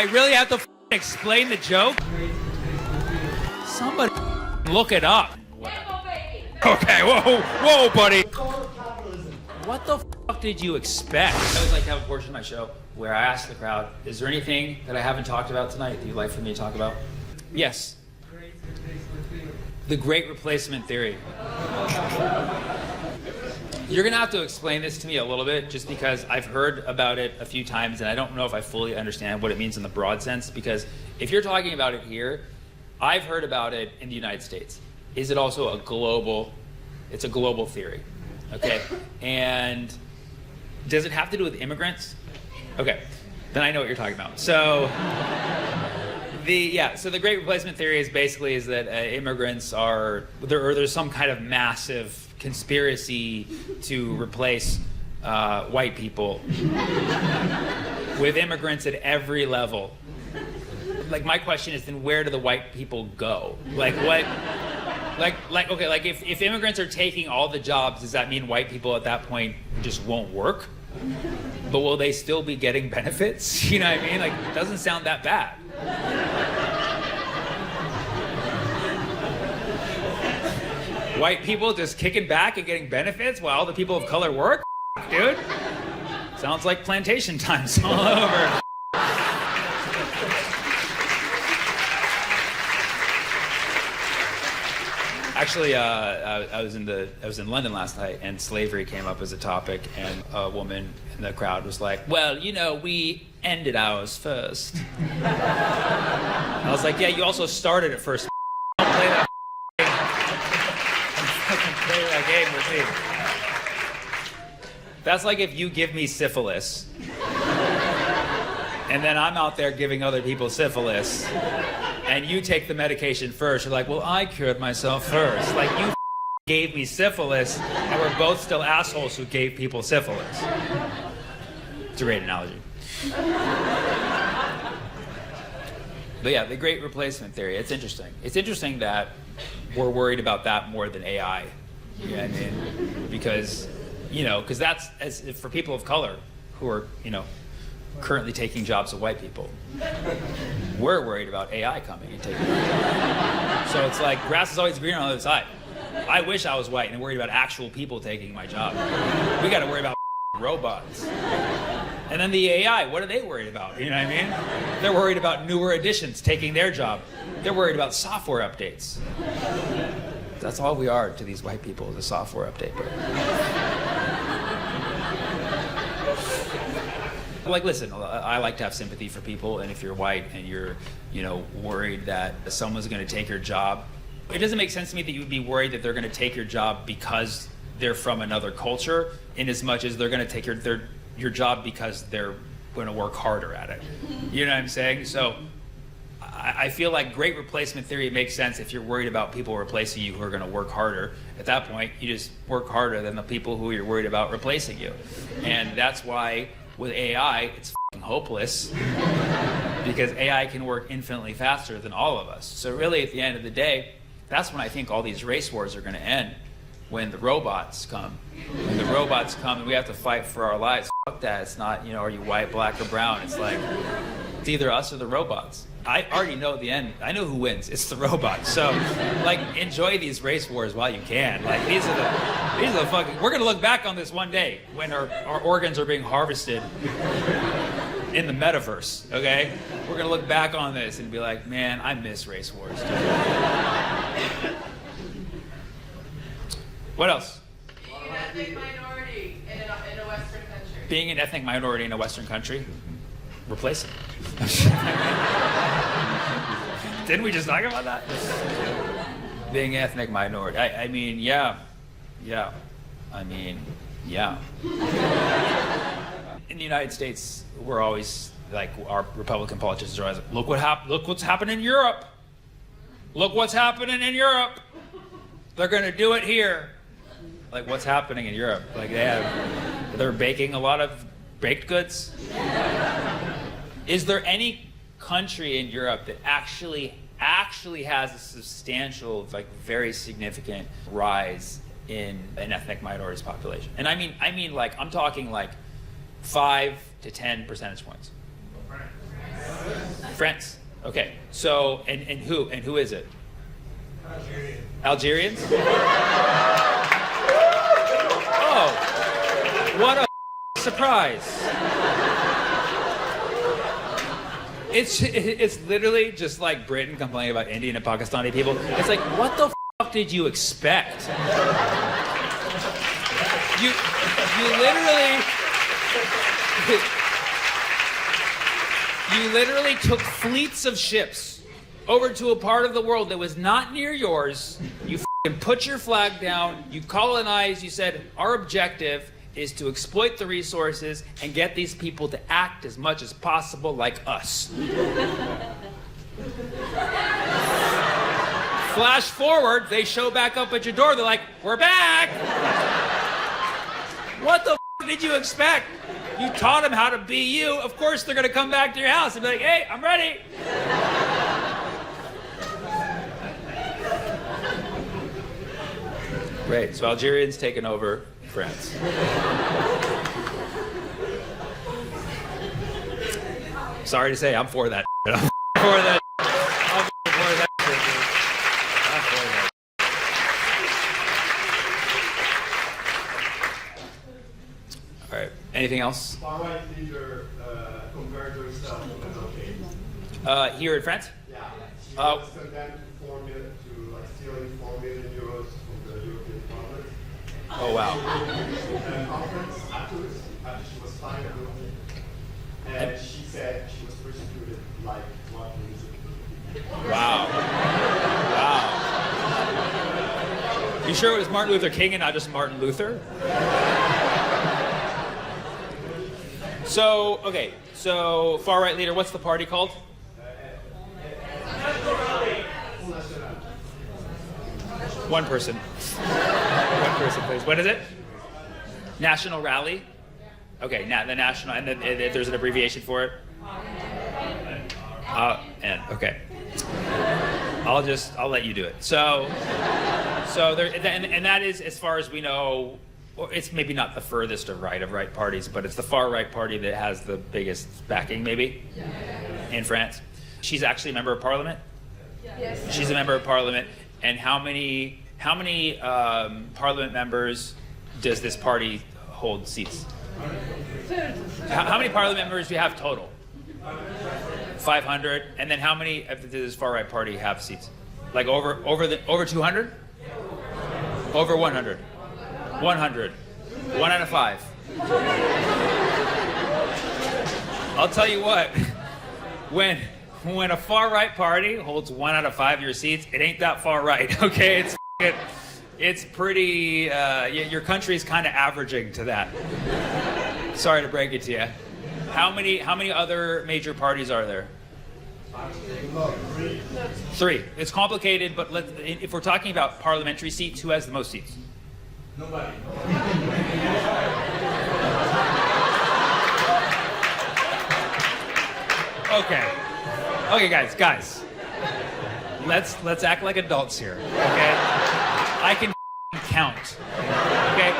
I really have to explain the joke? Somebody look it up. Okay, whoa, buddy. What the fuck did you expect? I always like to have a portion of my show where I ask the crowd, is there anything that I haven't talked about tonight that you'd like for me to talk about? Yes. The Great Replacement Theory. You're gonna have to explain this to me a little bit, just because I've heard about it a few times and I don't know if I fully understand what it means in the broad sense, because if you're talking about it here, I've heard about it in the United States. Is it also it's a global theory, okay? And does it have to do with immigrants? Okay, then I know what you're talking about. So the Great Replacement Theory is that immigrants are, there's some kind of massive conspiracy to replace white people with immigrants at every level. Like, my question is, then where do the white people go? Like, what? Okay, if immigrants are taking all the jobs, does that mean white people at that point just won't work? But will they still be getting benefits? You know what I mean? Like, it doesn't sound that bad. White people just kicking back and getting benefits while all the people of color work? Dude. Sounds like plantation times all over. Actually, I was in London last night, and slavery came up as a topic, and a woman in the crowd was like, "Well, we ended ours first." I was like, "Yeah, you also started it first. Don't play that play that game with me." That's like if you give me syphilis, and then I'm out there giving other people syphilis, and you take the medication first. You're like, "Well, I cured myself first." Like, you gave me syphilis, and we're both still assholes who gave people syphilis. It's a great analogy. But yeah, the Great Replacement Theory, it's interesting. It's interesting that we're worried about that more than AI. You know what I mean? Because that's, for people of color who are, currently taking jobs of white people, we're worried about AI coming and taking them. So it's like, grass is always greener on the other side. I wish I was white and worried about actual people taking my job. We got to worry about robots. And then the AI, what are they worried about? You know what I mean? They're worried about newer additions taking their job. They're worried about software updates. That's all we are to these white people, is a software update. Like, listen, I like to have sympathy for people, and if you're white and you're, worried that someone's going to take your job, it doesn't make sense to me that you would be worried that they're going to take your job because they're from another culture, in as much as they're going to take your job because they're going to work harder at it. You know what I'm saying? So I feel like Great Replacement Theory makes sense if you're worried about people replacing you who are going to work harder. At that point, you just work harder than the people who you're worried about replacing you. And that's why with AI, it's fucking hopeless, because AI can work infinitely faster than all of us. So really, at the end of the day, that's when I think all these race wars are going to end, when the robots come. When the robots come and we have to fight for our lives. Fuck that. It's not, are you white, black, or brown? It's like, it's either us or the robots. I already know the end. I know who wins. It's the robots. So, enjoy these race wars while you can. These are the fucking. We're gonna look back on this one day when our organs are being harvested in the metaverse. Okay, we're gonna look back on this and be like, man, I miss race wars. Dude. What else? Being an ethnic minority in a Western country. Being an ethnic minority in a Western country. Replace it. Didn't we just talk about that? Being an ethnic minority. I mean, yeah. In the United States, we're always like, our Republican politicians are always like, look what's happening in Europe. Look what's happening in Europe. They're gonna do it here. Like, what's happening in Europe? Like, they're baking a lot of baked goods. Is there any country in Europe that actually has a substantial, very significant rise in an ethnic minorities population? And I mean, I'm talking 5 to 10 percentage points. France. Okay. So and who is it? Algerians. Oh, what a surprise! It's literally just like Britain complaining about Indian and Pakistani people. It's like, what the fuck did you expect? You literally took fleets of ships over to a part of the world that was not near yours. You fucking put your flag down. You colonized. You said, our objective is to exploit the resources and get these people to act as much as possible like us. Flash forward, they show back up at your door. They're like, we're back. What the did you expect? You taught them how to be you. Of course they're going to come back to your house and be like, hey, I'm ready. Great. So Algerians taking over France. Sorry to say, I'm for that. I'm for that. I'm for that. I'm for that. All right. Anything else? Far-right leader compared to herself to Here in France? Yeah. She was condemned to stealing 4 million euros from the European Parliament. Oh, wow. Conference afterwards, after she was fined, and she said she was persecuted like Martin Luther King. Wow. Wow. You sure it was Martin Luther King and not just Martin Luther? So, okay. So, far-right leader, what's the party called? One person. One person, please. What is it? National Rally? Okay, the national, and then there's an abbreviation for it? Okay. I'll let you do it. So there, and that is, as far as we know, well, it's maybe not the furthest of right parties, but it's the far right party that has the biggest backing, maybe, in France. She's actually a member of parliament? Yes. She's a member of parliament. And how many parliament members does this party hold seats? How many parliament members do you have total? 500. And then how many does this far right party have seats? Like over 200? Over 100. 100. 1 out of 5. I'll tell you what. When a far right party holds 1 out of 5 of your seats, it ain't that far right. Okay, it's pretty. Your country's kind of averaging to that. Sorry to break it to you. How many other major parties are there? 3. It's complicated, but if we're talking about parliamentary seats, who has the most seats? Nobody. Okay, guys. Let's act like adults here, okay? I can count, okay?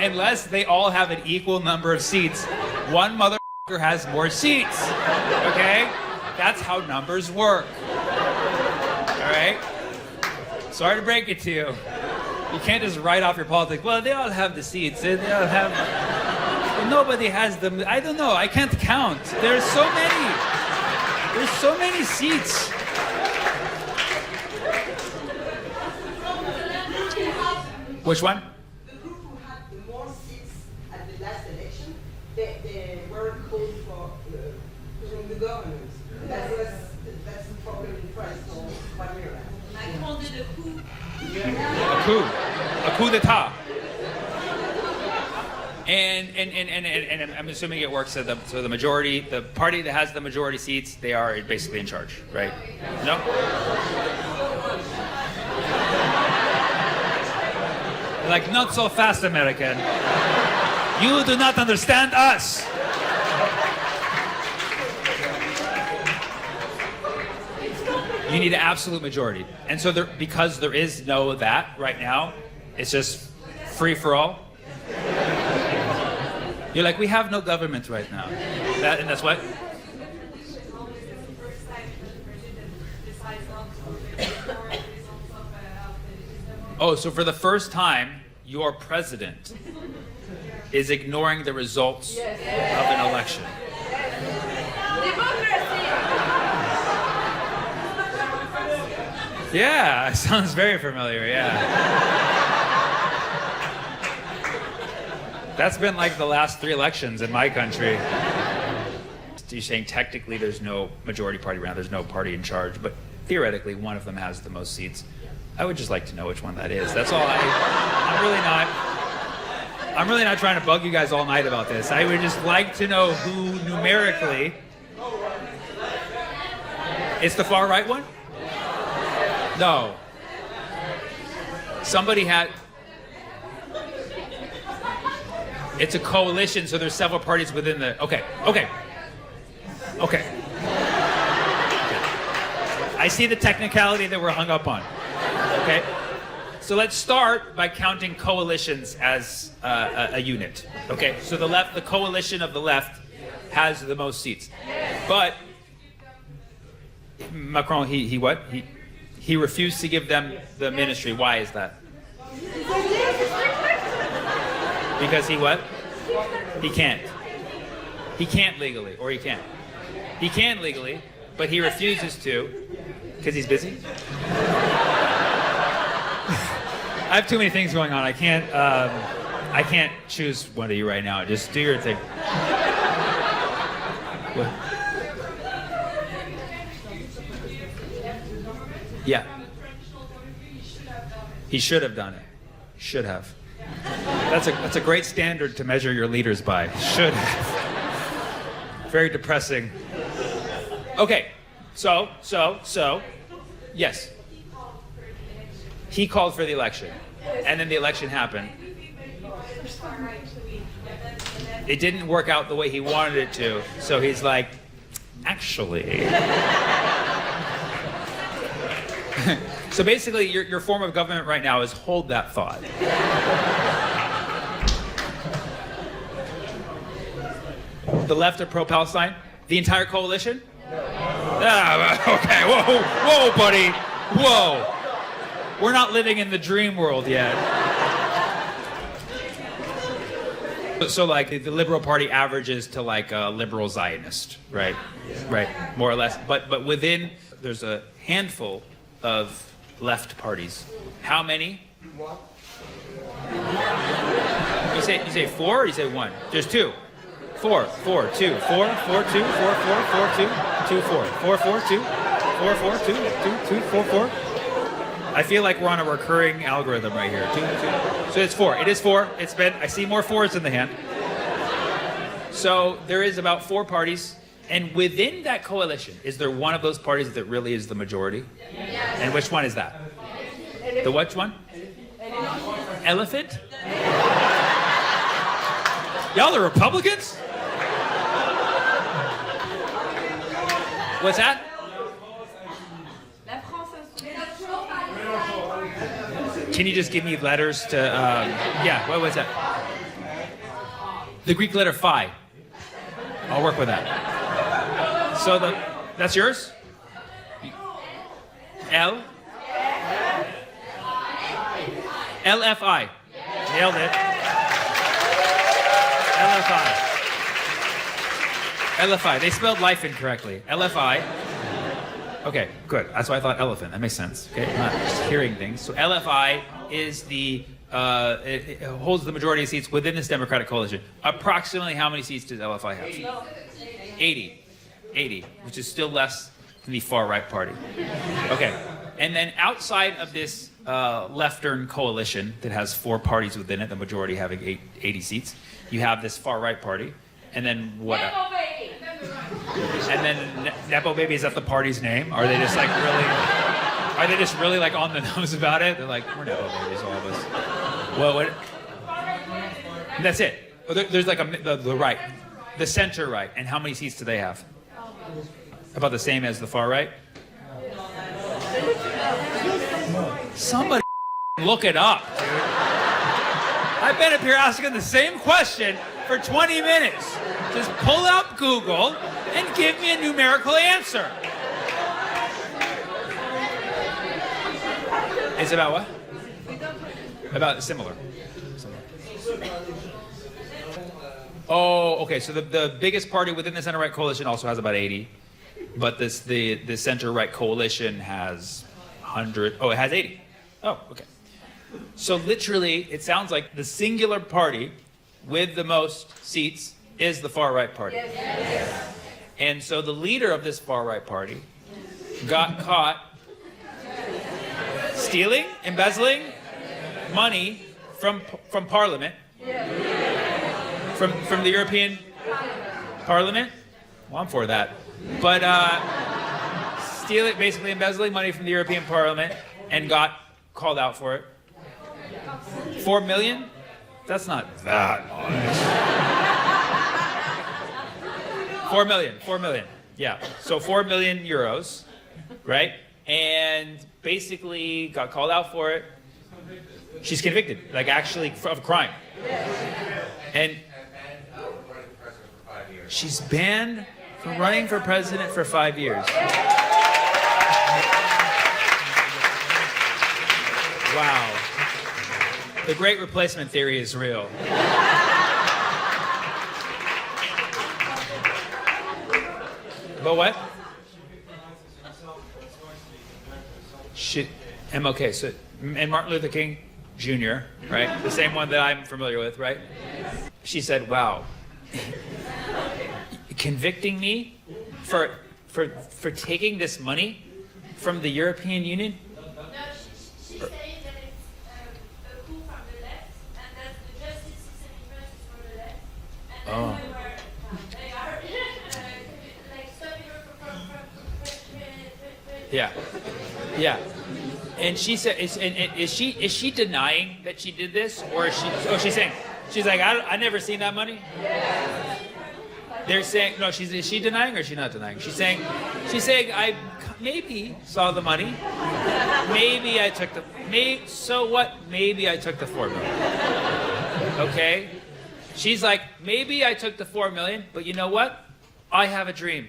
Unless they all have an equal number of seats, one motherfucker has more seats, okay? That's how numbers work, all right? Sorry to break it to you. You can't just write off your politics. Well, they all have the seats. They all have... Well, nobody has them. I don't know. I can't count. There's so many. There's so many seats. Which one? The group who had the more seats at the last election, they weren't called for the government. That's the problem in France for 1 year. I called it a coup. A coup d'etat. And I'm assuming it works. So the majority, the party that has the majority seats, they are basically in charge, right? No. Like, not so fast, American. You do not understand us. You need an absolute majority. And so because there is no that right now, it's just free for all. You're like, we have no government right now. And that's what? Oh, so for the first time, your president is ignoring the results of an election. Yeah, sounds very familiar, yeah. That's been like the last 3 elections in my country. You're saying technically there's no majority party right now, there's no party in charge, but theoretically one of them has the most seats. I would just like to know which one that is. That's all. I'm really not trying to bug you guys all night about this. I would just like to know who numerically. It's the far right one? No. Somebody had. It's a coalition, so there's several parties within the. Okay. I see the technicality that we're hung up on. Okay. So let's start by counting coalitions as a unit. Okay. So the coalition of the left has the most seats, but Macron, he what? He refused to give them the ministry. Why is that? Because he what? He can't. He can't legally, or he can't. He can legally, but he refuses to because he's busy. I have too many things going on. I can't choose one of you right now. Just do your thing. What? Yeah. He should have done it. Should have. That's a great standard to measure your leaders by. Should have. Very depressing. Okay. So. Yes. He called for the election. And then the election happened. It didn't work out the way he wanted it to. So he's like, actually. So basically, your form of government right now is hold that thought. The left are pro-Palestine? The entire coalition? Okay, whoa, buddy. Whoa. We're not living in the dream world yet. So like the Liberal Party averages to like a liberal Zionist, right? Right, more or less. But within, there's a handful of left parties. How many? You say 4 or you say 1? There's 2. 4, 2, 4, 4, 2, 4, 4, 2, 2, 4, 4, 4, 2, 4, 4, 2, 2, 2, 4, 4. I feel like we're on a recurring algorithm right here. 2, 2. So it's 4. It is 4. It's been. I see more 4s in the hand. So there is about 4 parties, and within that coalition, is there one of those parties that really is the majority? Yes. And which one is that? The which one? Elephant? Y'all are Republicans? What's that? Can you just give me letters to, yeah, what was that? The Greek letter phi. I'll work with that. So that's yours? L? LFI. Nailed it. LFI. LFI. They spelled life incorrectly. LFI. Okay, good. That's why I thought elephant. That makes sense. Okay, I'm not just hearing things. So LFI is it holds the majority of seats within this Democratic coalition. Approximately how many seats does LFI have? 80, which is still less than the far right party. Okay, and then outside of this leftern coalition that has 4 parties within it, the majority having 80 seats, you have this far right party, and then what? And then Nepo Baby, is that the party's name? Are they just like really? Are they just really like on the nose about it? They're like, we're Nepo Babies, all of us. Well, what? And that's it. There's like the right, the center right, and how many seats do they have? About the same as the far right. Somebody look it up, dude. I've been up here asking the same question for 20 minutes. Just pull out Google and give me a numerical answer. It's about what? About similar. Oh, okay. So the biggest party within the center right coalition also has about 80, but the center right coalition has 100. Oh, it has 80. Oh, okay. So literally, it sounds like the singular party with the most seats is the far right party. Yes. And so the leader of this far right party got caught stealing, embezzling money from Parliament, from the European Parliament. Well, I'm for that. But stealing, basically embezzling money from the European Parliament, and got called out for it. 4 million? That's not that much. 4 million, 4 million. Yeah. So 4 million euros, right? And basically got called out for it. She's convicted, like actually of crime. And she's banned from running for president for 5 years. Wow. The great replacement theory is real. But what? MLK, so, and Martin Luther King Jr., right? The same one that I'm familiar with, right? She said, wow, convicting me for taking this money from the European Union? No, she said that it's a coup from the left, and that the justice system in France is from the left, and then they are like stopping her from Yeah. Yeah. And she said, is she denying that she did this, or is she? Oh, she's saying, she's like, I never seen that money. They're saying no. Is she denying or is she not denying? She's saying I maybe saw the money. Maybe I took so what? Maybe I took the 4 million. Okay. She's like, maybe I took the 4 million, but you know what? I have a dream.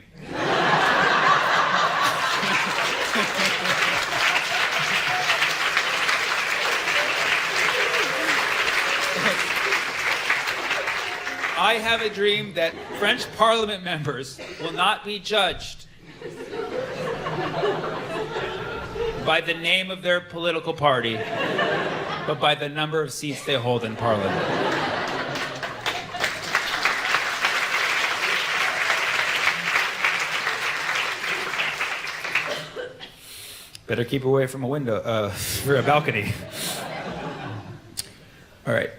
I have a dream that French Parliament members will not be judged by the name of their political party, but by the number of seats they hold in Parliament. Better keep away from a window, for a balcony. All right.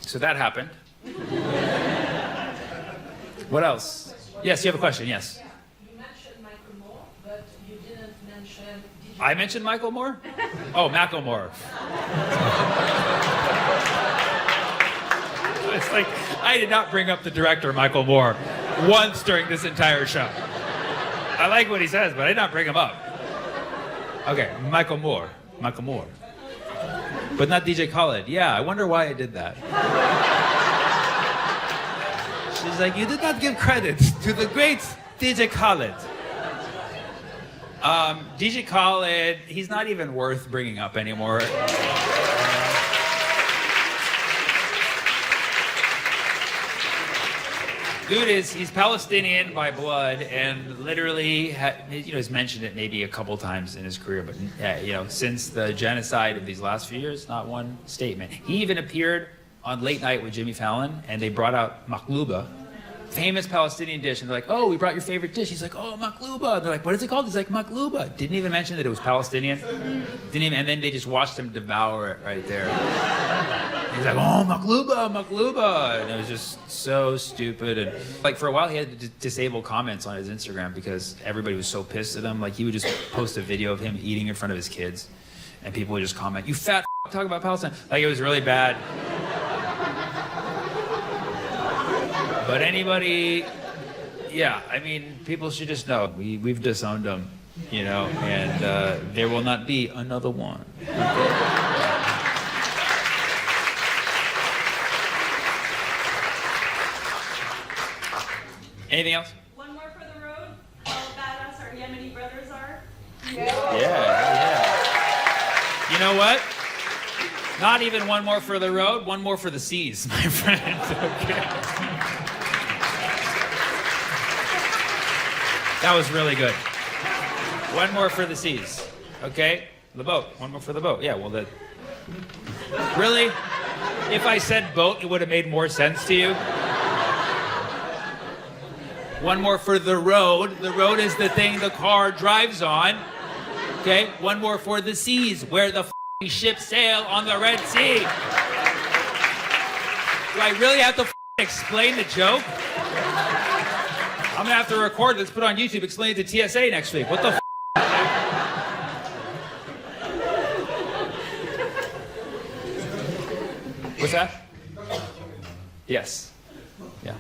So that happened. What else? Yes, you have a question, yes. You mentioned Michael Moore, but you didn't mention... I mentioned Michael Moore? Oh, Macklemore. It's like, I did not bring up the director, Michael Moore, once during this entire show. I like what he says, but I did not bring him up. Okay, Michael Moore. But not DJ Khaled. Yeah, I wonder why I did that. She's like, you did not give credit to the great DJ Khaled. DJ Khaled, he's not even worth bringing up anymore. Dude he's Palestinian by blood, and literally has mentioned it maybe a couple times in his career, but since the genocide of these last few years, not one statement. He even appeared on Late Night with Jimmy Fallon, and they brought out maklouba, famous Palestinian dish, and they're like, oh, we brought your favorite dish. He's like, oh, maklouba. They're like, what is it called? He's like, maklouba. Didn't even mention that it was Palestinian. And then they just watched him devour it right there. He's like, oh, maklouba. And it was just so stupid. And like for a while, he had to disable comments on his Instagram because everybody was so pissed at him. Like he would just post a video of him eating in front of his kids, and people would just comment, you fat talk about Palestine. Like it was really bad. But anybody, people should just know we've disowned them, and there will not be another one. Anything else? One more for the road. How badass our Yemeni brothers are. Yeah. You know what? Not even one more for the road, one more for the seas, my friend. Okay. That was really good. One more for the seas. Okay? The boat. One more for the boat. Yeah, well, really? If I said boat, it would have made more sense to you? One more for the road. The road is the thing the car drives on. Okay? One more for the seas, where the ships sail on the Red Sea. Do I really have to explain the joke? I'm gonna have to record this, put it on YouTube, explain it to TSA next week. What the What's that? Yes. Yeah.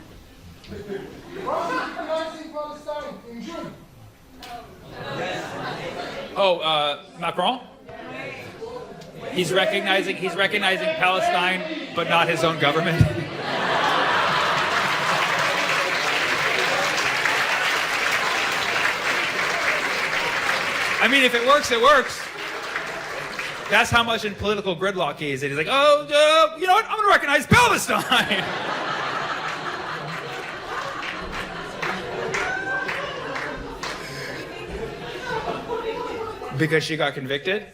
Oh, Macron? He's recognizing Palestine, but not his own government. I mean, if it works, it works. That's how much in political gridlock he is. And he's like, oh, you know what? I'm going to recognize Palestine. Because she got convicted?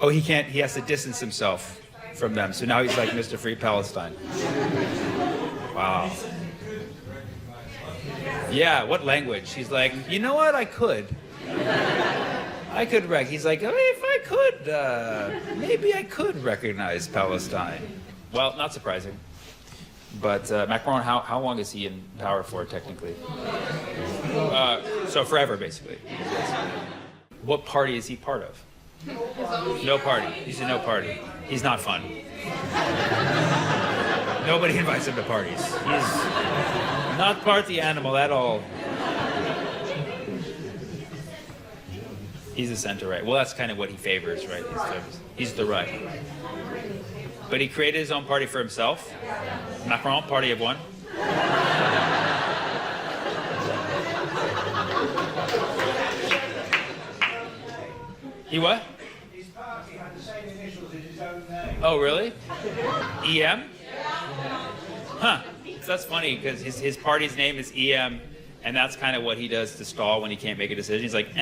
Oh, he can't. He has to distance himself from them. So now he's like Mr. Free Palestine. Wow. Yeah, what language? He's like, you know what? I could. He's like, if I could, maybe I could recognize Palestine. Well, not surprising. But Macron, how long is he in power for, technically? So forever, basically. What party is he part of? No party. He's in no party. He's not fun. Nobody invites him to parties. He's not party animal at all. He's the center right. Well, that's kind of what he favors, right? He's the right. But he created his own party for himself. Macron, party of one. He what? His party had the same initials as his own name. Oh, really? EM? Huh. So that's funny, because his party's name is EM, and that's kind of what he does to stall when he can't make a decision. He's like,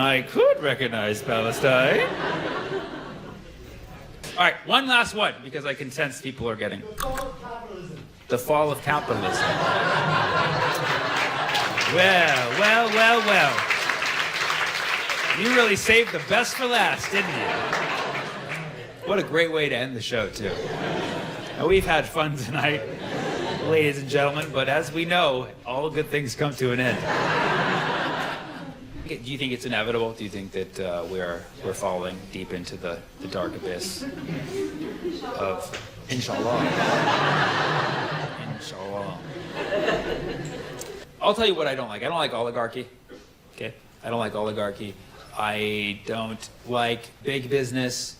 I could recognize Palestine. All right, one last one, because I can sense people are getting. The fall of capitalism. Well. You really saved the best for last, didn't you? What a great way to end the show, too. Now, we've had fun tonight, ladies and gentlemen, but as we know, all good things come to an end. Do you think it's inevitable? Do you think that we're falling deep into the dark abyss of inshallah? Inshallah. I'll tell you what I don't like. I don't like oligarchy. Okay? I don't like oligarchy. I don't like big business,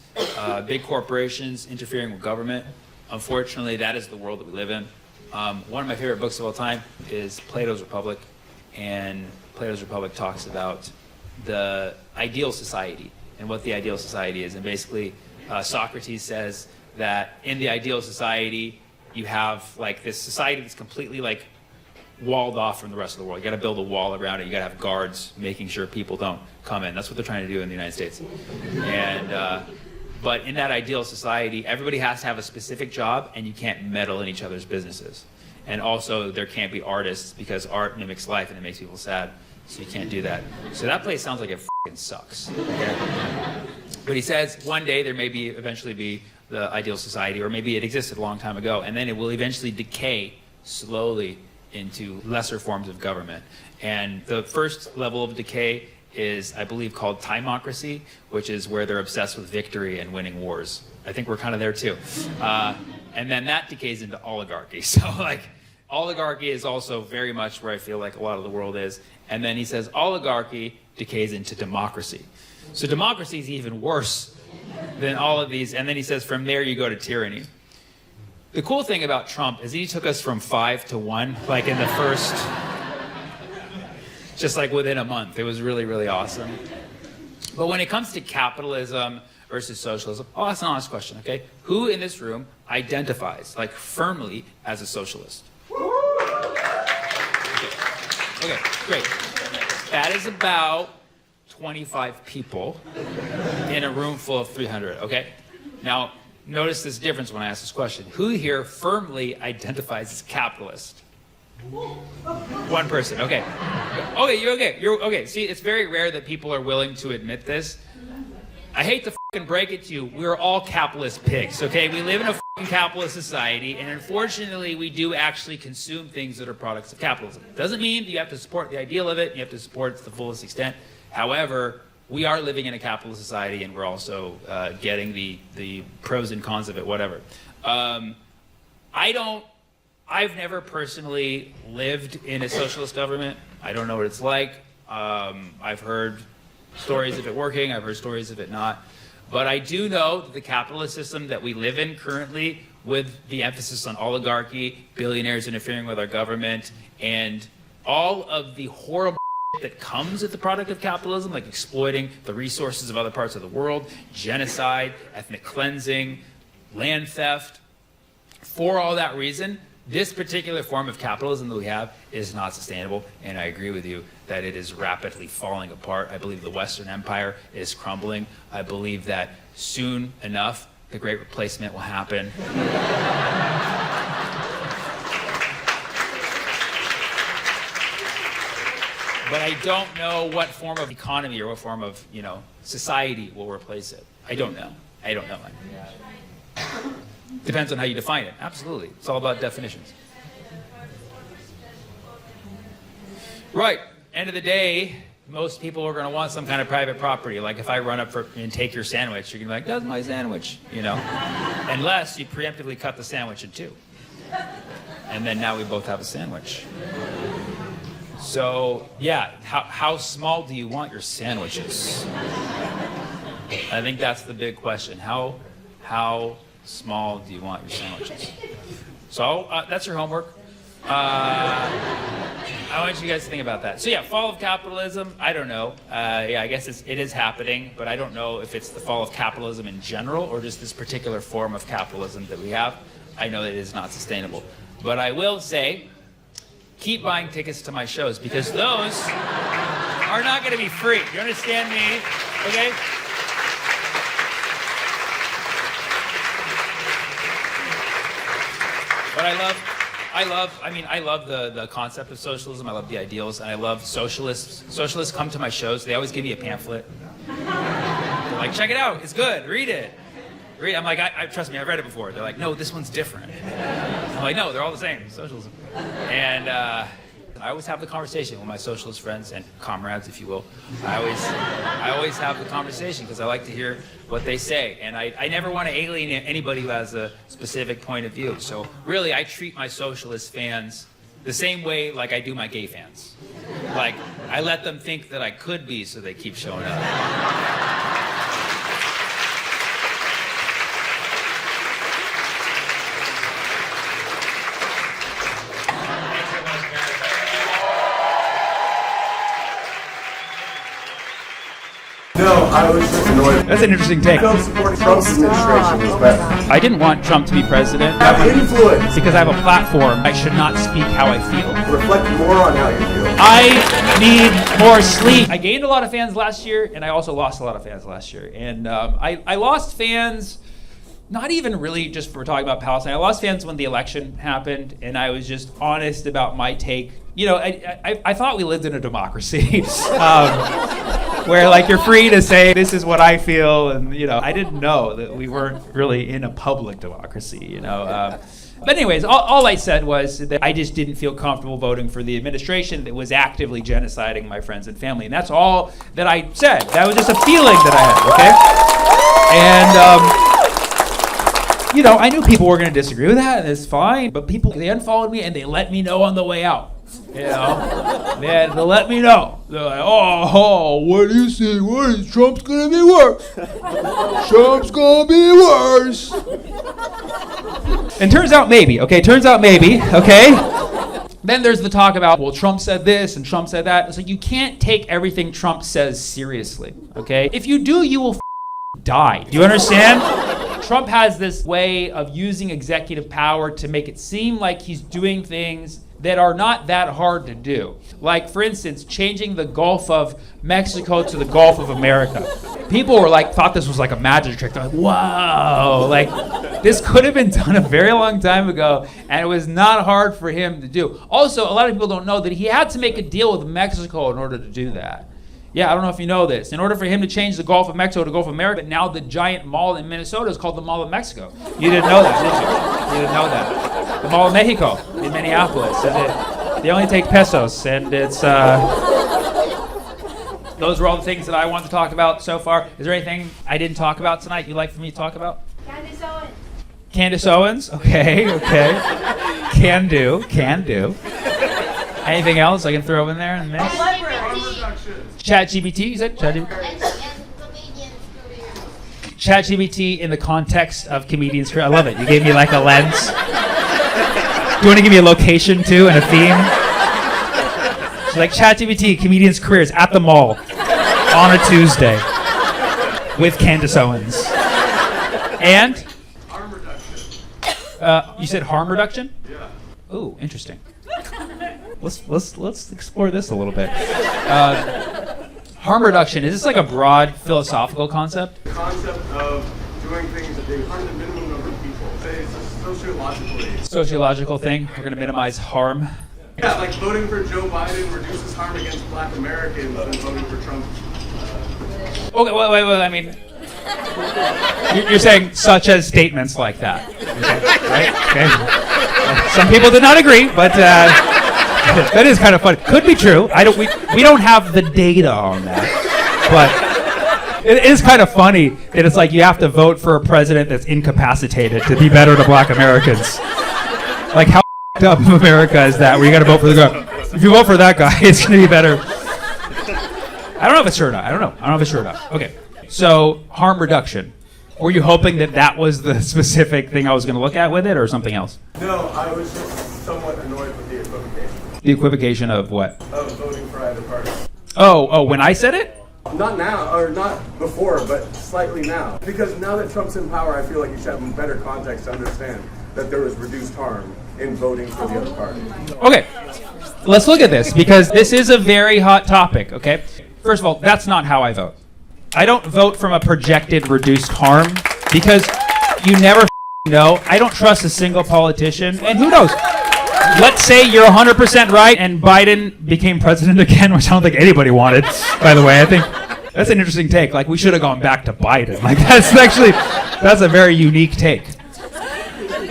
big corporations interfering with government. Unfortunately, that is the world that we live in. One of my favorite books of all time is Plato's Republic. And Plato's Republic talks about the ideal society and what the ideal society is. And basically, Socrates says that in the ideal society, you have like this society that's completely like walled off from the rest of the world. You got to build a wall around it. You got to have guards making sure people don't come in. That's what they're trying to do in the United States. And but in that ideal society, everybody has to have a specific job, and you can't meddle in each other's businesses. And also, there can't be artists because art mimics life and it makes people sad. So you can't do that. So that place sounds like it f***ing sucks. Okay? But he says one day there may eventually be the ideal society, or maybe it existed a long time ago, and then it will eventually decay slowly into lesser forms of government. And the first level of decay is, I believe, called timocracy, which is where they're obsessed with victory and winning wars. I think we're kind of there too. And then that decays into oligarchy. So like, oligarchy is also very much where I feel like a lot of the world is. And then he says oligarchy decays into democracy. So democracy is even worse than all of these. And then he says from there you go to tyranny. The cool thing about Trump is he took us from 5 to 1, like in the first. just like within a month. It was really, really awesome. But when it comes to capitalism versus socialism, I'll ask an honest question, okay? Who in this room identifies, like, firmly as a socialist? Okay, great. That is about 25 people in a room full of 300, okay? Now, notice this difference when I ask this question. Who here firmly identifies as capitalist? One person, okay. Okay, you're okay. You're okay. See, it's very rare that people are willing to admit this. I hate to fucking break it to you. We're all capitalist pigs, okay? We live in a fucking capitalist society, and unfortunately, we do actually consume things that are products of capitalism. Doesn't mean that you have to support the ideal of it. You have to support it to the fullest extent. However, we are living in a capitalist society, and we're also getting the pros and cons of it, whatever. I've never personally lived in a socialist government. I don't know what it's like. I've heard stories of it working. I've heard stories of it not. But I do know that the capitalist system that we live in currently, with the emphasis on oligarchy, billionaires interfering with our government, and all of the horrible that comes with the product of capitalism, like exploiting the resources of other parts of the world, genocide, ethnic cleansing, land theft. For all that reason, this particular form of capitalism that we have is not sustainable, and I agree with you that it is rapidly falling apart. I believe the Western Empire is crumbling. I believe that soon enough, the Great Replacement will happen. But I don't know what form of economy or what form of, society will replace it. I don't know. Depends on how you define it. Absolutely. It's all about definitions. Right. End of the day, most people are going to want some kind of private property. Like if I run up and take your sandwich, you're going to be like, that's my sandwich, Unless you preemptively cut the sandwich in two. And then now we both have a sandwich. So, yeah, how small do you want your sandwiches? I think that's the big question. How small do you want your sandwiches? So that's your homework. I want you guys to think about that. So yeah, fall of capitalism, I don't know. I guess it is happening, but I don't know if it's the fall of capitalism in general or just this particular form of capitalism that we have. I know that it is not sustainable. But I will say, keep buying tickets to my shows because those are not going to be free. You understand me? Okay? But I love the concept of socialism. I love the ideals, and I love socialists. Socialists come to my shows. They always give me a pamphlet. They're like, check it out. It's good. Read it. I'm like, trust me, I've read it before. They're like, no, this one's different. I'm like, no, they're all the same. Socialism. And I always have the conversation with my socialist friends and comrades, if you will. I always have the conversation because I like to hear what they say. And I never want to alienate anybody who has a specific point of view. So really, I treat my socialist fans the same way like I do my gay fans. Like, I let them think that I could be so they keep showing up. No, I was just annoyed. That's an interesting take. I felt supporting Trump's administration was better. I didn't want Trump to be president. Have influence. Because I have a platform, I should not speak how I feel. Reflect more on how you feel. I need more sleep. I gained a lot of fans last year, and I also lost a lot of fans last year. And I lost fans, not even really just for talking about Palestine. I lost fans when the election happened, and I was just honest about my take. I thought we lived in a democracy. Where like you're free to say this is what I feel, and I didn't know that we weren't really in a public democracy, But anyways, all I said was that I just didn't feel comfortable voting for the administration that was actively genociding my friends and family, and that's all that I said. That was just a feeling that I had, okay? And I knew people were going to disagree with that, and it's fine. But they unfollowed me and they let me know on the way out. They had to let me know. They're like, oh, what do you say? What is Trump's gonna be worse? Trump's gonna be worse. And turns out maybe, okay? Then there's the talk about, well, Trump said this and Trump said that. It's like, you can't take everything Trump says seriously, okay? If you do, you will die. Do you understand? Trump has this way of using executive power to make it seem like he's doing things that are not that hard to do. Like, for instance, changing the Gulf of Mexico to the Gulf of America. People were like, thought this was like a magic trick. They're like, whoa, like, this could have been done a very long time ago, and it was not hard for him to do. Also, a lot of people don't know that he had to make a deal with Mexico in order to do that. Yeah, I don't know if you know this. In order for him to change the Gulf of Mexico to Gulf of America, now the giant mall in Minnesota is called the Mall of Mexico. You didn't know that, did you? You didn't know that. The Mall of Mexico in Minneapolis. And they only take pesos, and it's... Those were all the things that I wanted to talk about so far. Is there anything I didn't talk about tonight you'd like for me to talk about? Candace Owens. Candace Owens? Okay. Can do. Anything else I can throw in there in the mix? ChatGPT, you said? ChatGPT in the context of comedians' career. I love it. You gave me like a lens. Do you want to give me a location too and a theme? So like ChatGPT, comedians' careers at the mall on a Tuesday with Candace Owens. And? Harm reduction. You said harm reduction? Yeah. Ooh, interesting. Let's explore this a little bit. Harm reduction, is this like a broad philosophical concept? The concept of doing things that they harm the minimum number of people. Say it's a Sociological thing. We're going to minimize harm. Yeah, like voting for Joe Biden reduces harm against Black Americans than voting for Trump. Okay, wait. I mean, you're saying such as statements like that, okay, right? Okay. Some people did not agree, but that is kind of funny. Could be true. We don't have the data on that, but it is kind of funny that it's like you have to vote for a president that's incapacitated to be better to Black Americans. Like, how up of America is that, where you got to vote for the guy? If you vote for that guy, it's going to be better. I don't know if it's true or not. I don't know if it's true or not. Okay. So, harm reduction. Were you hoping that that was the specific thing I was going to look at with it, or something else? No, I was just somewhat annoyed with the equivocation. The equivocation of what? Of voting for either party. Oh, when I said it? Not now, or not before, but slightly now. Because now that Trump's in power, I feel like you should have better context to understand that there was reduced harm in voting for the other party. Okay, let's look at this, because this is a very hot topic, okay? First of all, that's not how I vote. I don't vote from a projected reduced harm, because you never know. I don't trust a single politician, and who knows? Let's say you're 100% right and Biden became president again, which I don't think anybody wanted, by the way. I think that's an interesting take. Like, we should have gone back to Biden. Like, that's a very unique take.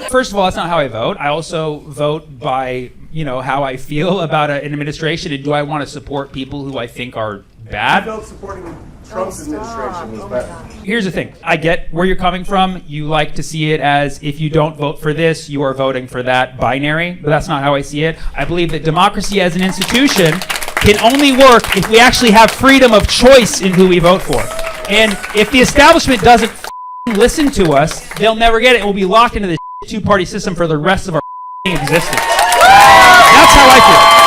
First of all, that's not how I vote. I also vote by, how I feel about an administration, and do I want to support people who I think are bad? I felt supporting Trump's administration was better. Here's the thing. I get where you're coming from. You like to see it as, if you don't vote for this, you are voting for that binary, but that's not how I see it. I believe that democracy as an institution can only work if we actually have freedom of choice in who we vote for. And if the establishment doesn't listen to us, they'll never get it. We'll be locked into this two-party system for the rest of our existence. That's how I feel.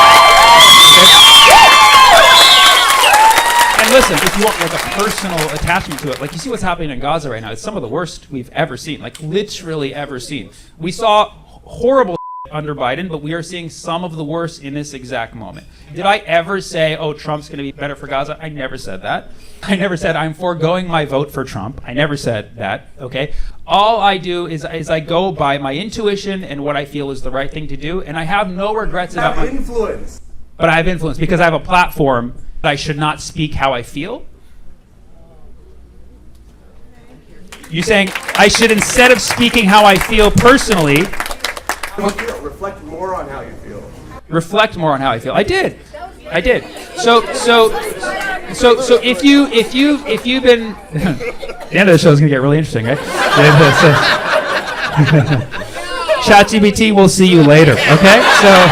And listen, if you want like a personal attachment to it, like, you see what's happening in Gaza right now. It's some of the worst we've ever seen, like literally ever seen. We saw horrible under Biden, but we are seeing some of the worst in this exact moment. Did I ever say, oh, Trump's going to be better for Gaza? I never said that. I never said I'm foregoing my vote for Trump. I never said that, okay? All I do is I go by my intuition and what I feel is the right thing to do, and I have no regrets about my influence. But I have influence because I have a platform that I should not speak how I feel. You're saying I should, instead of speaking how I feel personally, reflect more on how you feel. Reflect more on how I feel. I did. So if you've been the end of the show is gonna get really interesting, right? ChatGPT, we'll see you later. Okay, so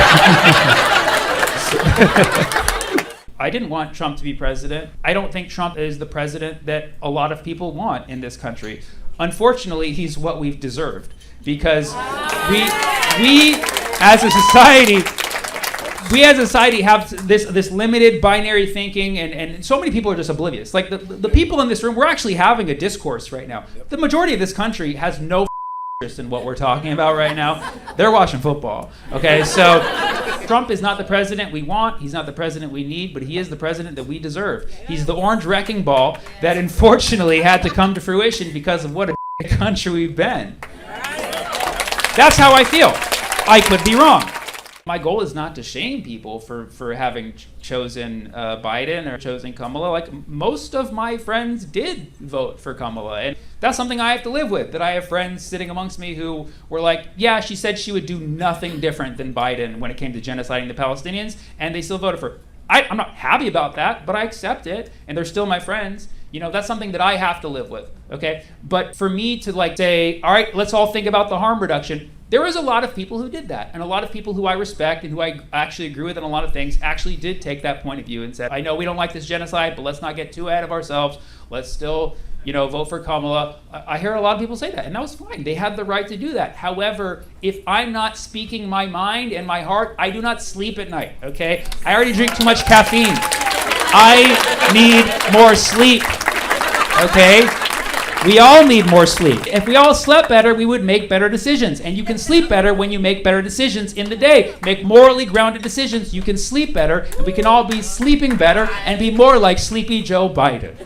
I didn't want Trump to be president. I don't think Trump is the president that a lot of people want in this country. Unfortunately, he's what we've deserved, because we as a society we as a society have this limited binary thinking, and so many people are just oblivious. Like the people in this room, we're actually having a discourse right now. The majority of this country has no interest in what we're talking about right now. They're watching football. Okay, so Trump is not the president we want. He's not the president we need, but he is the president that we deserve. He's the orange wrecking ball that unfortunately had to come to fruition because of what a country we've been. That's how I feel. I could be wrong. My goal is not to shame people for having chosen Biden or chosen Kamala. Like, most of my friends did vote for Kamala, and that's something I have to live with, that I have friends sitting amongst me who were like, yeah, she said she would do nothing different than Biden when it came to genociding the Palestinians, and they still voted for her. I'm not happy about that, but I accept it, and they're still my friends. You know, that's something that I have to live with, okay? But for me to like say, all right, let's all think about the harm reduction, there was a lot of people who did that, and a lot of people who I respect and who I actually agree with on a lot of things actually did take that point of view and said, I know we don't like this genocide, but let's not get too ahead of ourselves. Let's still, you know, vote for Kamala. I hear a lot of people say that, and that was fine. They had the right to do that. However, if I'm not speaking my mind and my heart, I do not sleep at night, okay? I already drink too much caffeine. I need more sleep, okay? We all need more sleep. If we all slept better, we would make better decisions. And you can sleep better when you make better decisions in the day. Make morally grounded decisions. You can sleep better, and we can all be sleeping better and be more like Sleepy Joe Biden.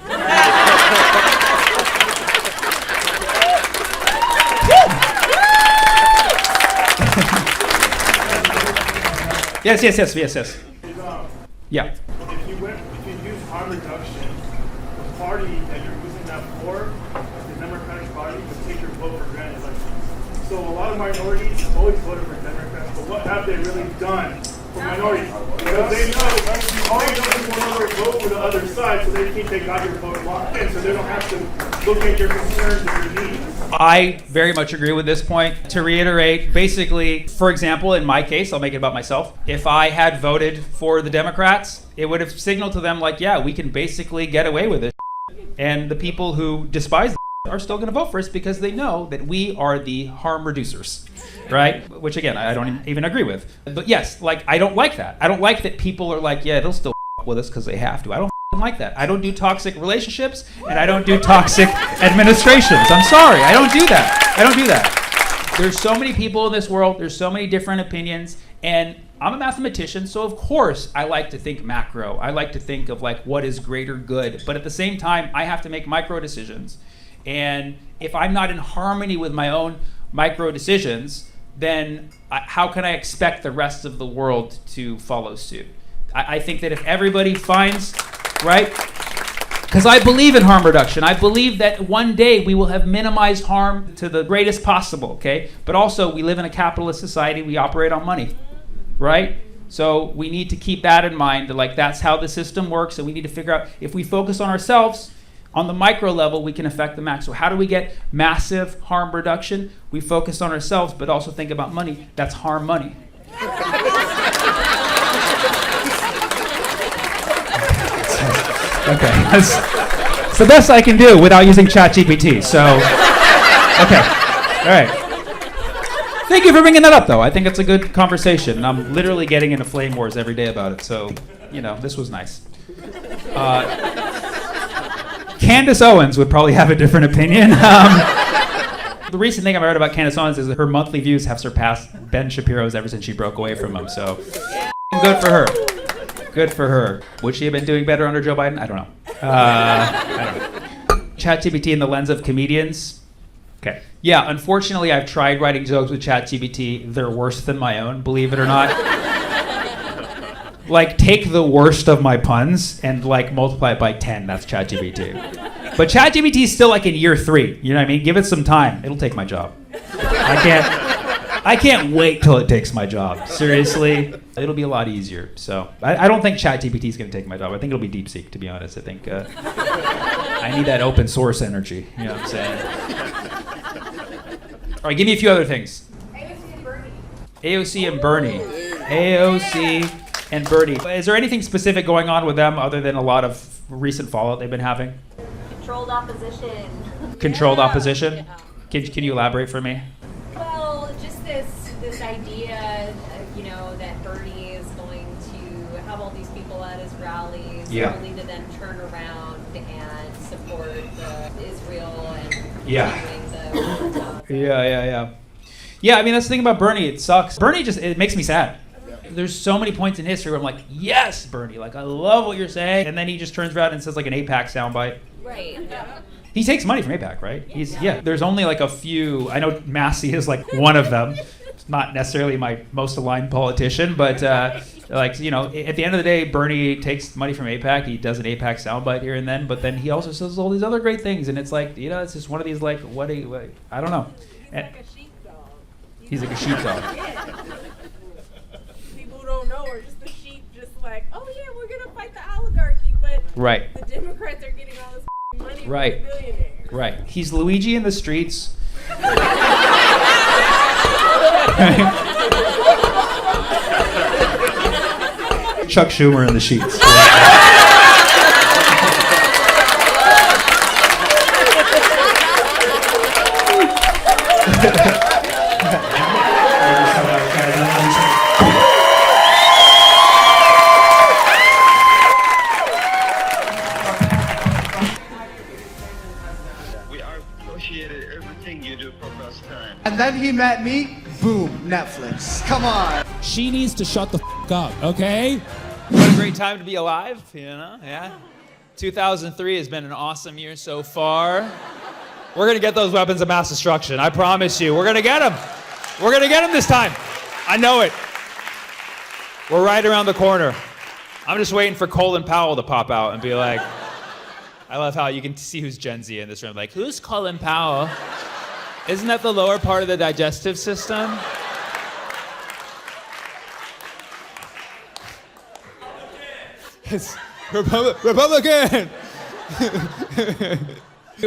Yes. Yeah. If you use harm reduction, the party that you're using that for, the Democratic Party, would take your vote for granted. Like, so a lot of minorities have always voted for Democrats, but what have they really done for minorities? Because they know all you do is want to vote for the other side, so they think they got your vote locked in, so they don't have to look at your concerns and your needs. I very much agree with this point. To reiterate, basically, for example, in my case, I'll make it about myself. If I had voted for the Democrats, it would have signaled to them like, yeah, we can basically get away with it. And the people who despise are still going to vote for us because they know that we are the harm reducers, right? Which, again, I don't even agree with. But yes, like, I don't like that. I don't like that people are like, yeah, they'll still with us because they have to. I don't like that. I don't do toxic relationships, and I don't do toxic administrations. I'm sorry. I don't do that. There's so many people in this world. There's so many different opinions, and I'm a mathematician, so of course I like to think macro. I like to think of like what is greater good. But at the same time, I have to make micro decisions. And if I'm not in harmony with my own micro decisions, then how can I expect the rest of the world to follow suit? I think that if everybody finds, right? Because I believe in harm reduction. I believe that one day we will have minimized harm to the greatest possible, okay? But also, we live in a capitalist society. We operate on money, right? So we need to keep that in mind, that like that's how the system works, and we need to figure out if we focus on ourselves, on the micro level, we can affect the max. So how do we get massive harm reduction? We focus on ourselves, but also think about money. That's harm money. Okay, that's the best I can do without using ChatGPT. So, okay, all right. Thank you for bringing that up, though. I think it's a good conversation. I'm literally getting into flame wars every day about it. So, you know, this was nice. Candace Owens would probably have a different opinion. The recent thing I've heard about Candace Owens is that her monthly views have surpassed Ben Shapiro's ever since she broke away from him. So, good for her. Good for her. Would she have been doing better under Joe Biden? I don't know. ChatGPT in the lens of comedians. Okay. Yeah, unfortunately, I've tried writing jokes with ChatGPT. They're worse than my own, believe it or not. Like, take the worst of my puns and, like, multiply it by 10. That's ChatGPT. But ChatGPT is still, like, in year 3. You know what I mean? Give it some time. It'll take my job. I can't wait till it takes my job. Seriously, it'll be a lot easier. So I don't think ChatGPT is going to take my job. I think it'll be DeepSeek, to be honest. I think I need that open source energy. You know what I'm saying? All right, give me a few other things. AOC and Bernie. AOC and Bernie. Is there anything specific going on with them other than a lot of recent fallout they've been having? Controlled opposition. Controlled opposition? Can you elaborate for me? Well, just this idea, that Bernie is going have all these people at his rallies, only to then turn around and support Israel and continuing the Yeah, I mean, that's the thing about Bernie. It sucks. Bernie it makes me sad. There's so many points in history where I'm like, yes, Bernie, like, I love what you're saying. And then he just turns around and says like an AIPAC soundbite. Right. Yeah. He takes money from AIPAC, right? There's only like a few. I know Massey is like one of them. It's not necessarily my most aligned politician, but like, you know, at the end of the day, Bernie takes money from AIPAC. He does an AIPAC soundbite here and then, but then he also says all these other great things. And it's like, you know, it's just one of these like, I don't know. He's like a sheepdog. People who don't know are just the sheep, just like, oh yeah, we're gonna fight the oligarchy, but Right. the Democrats are getting all this money Right. from the billionaires. Right. He's Luigi in the streets. Chuck Schumer in the sheets. We appreciated everything you do for first time. And then he met me, boom, Netflix. Come on. She needs to shut the up, okay? What a great time to be alive, you know? Yeah. 2003 has been an awesome year so far. We're gonna get those weapons of mass destruction. I promise you. We're gonna get them. We're gonna get them this time. I know it. We're right around the corner. I'm just waiting for Colin Powell to pop out and be like, I love how you can see who's Gen Z in this room. Like, who's Colin Powell? Isn't that the lower part of the digestive system? It's Republican!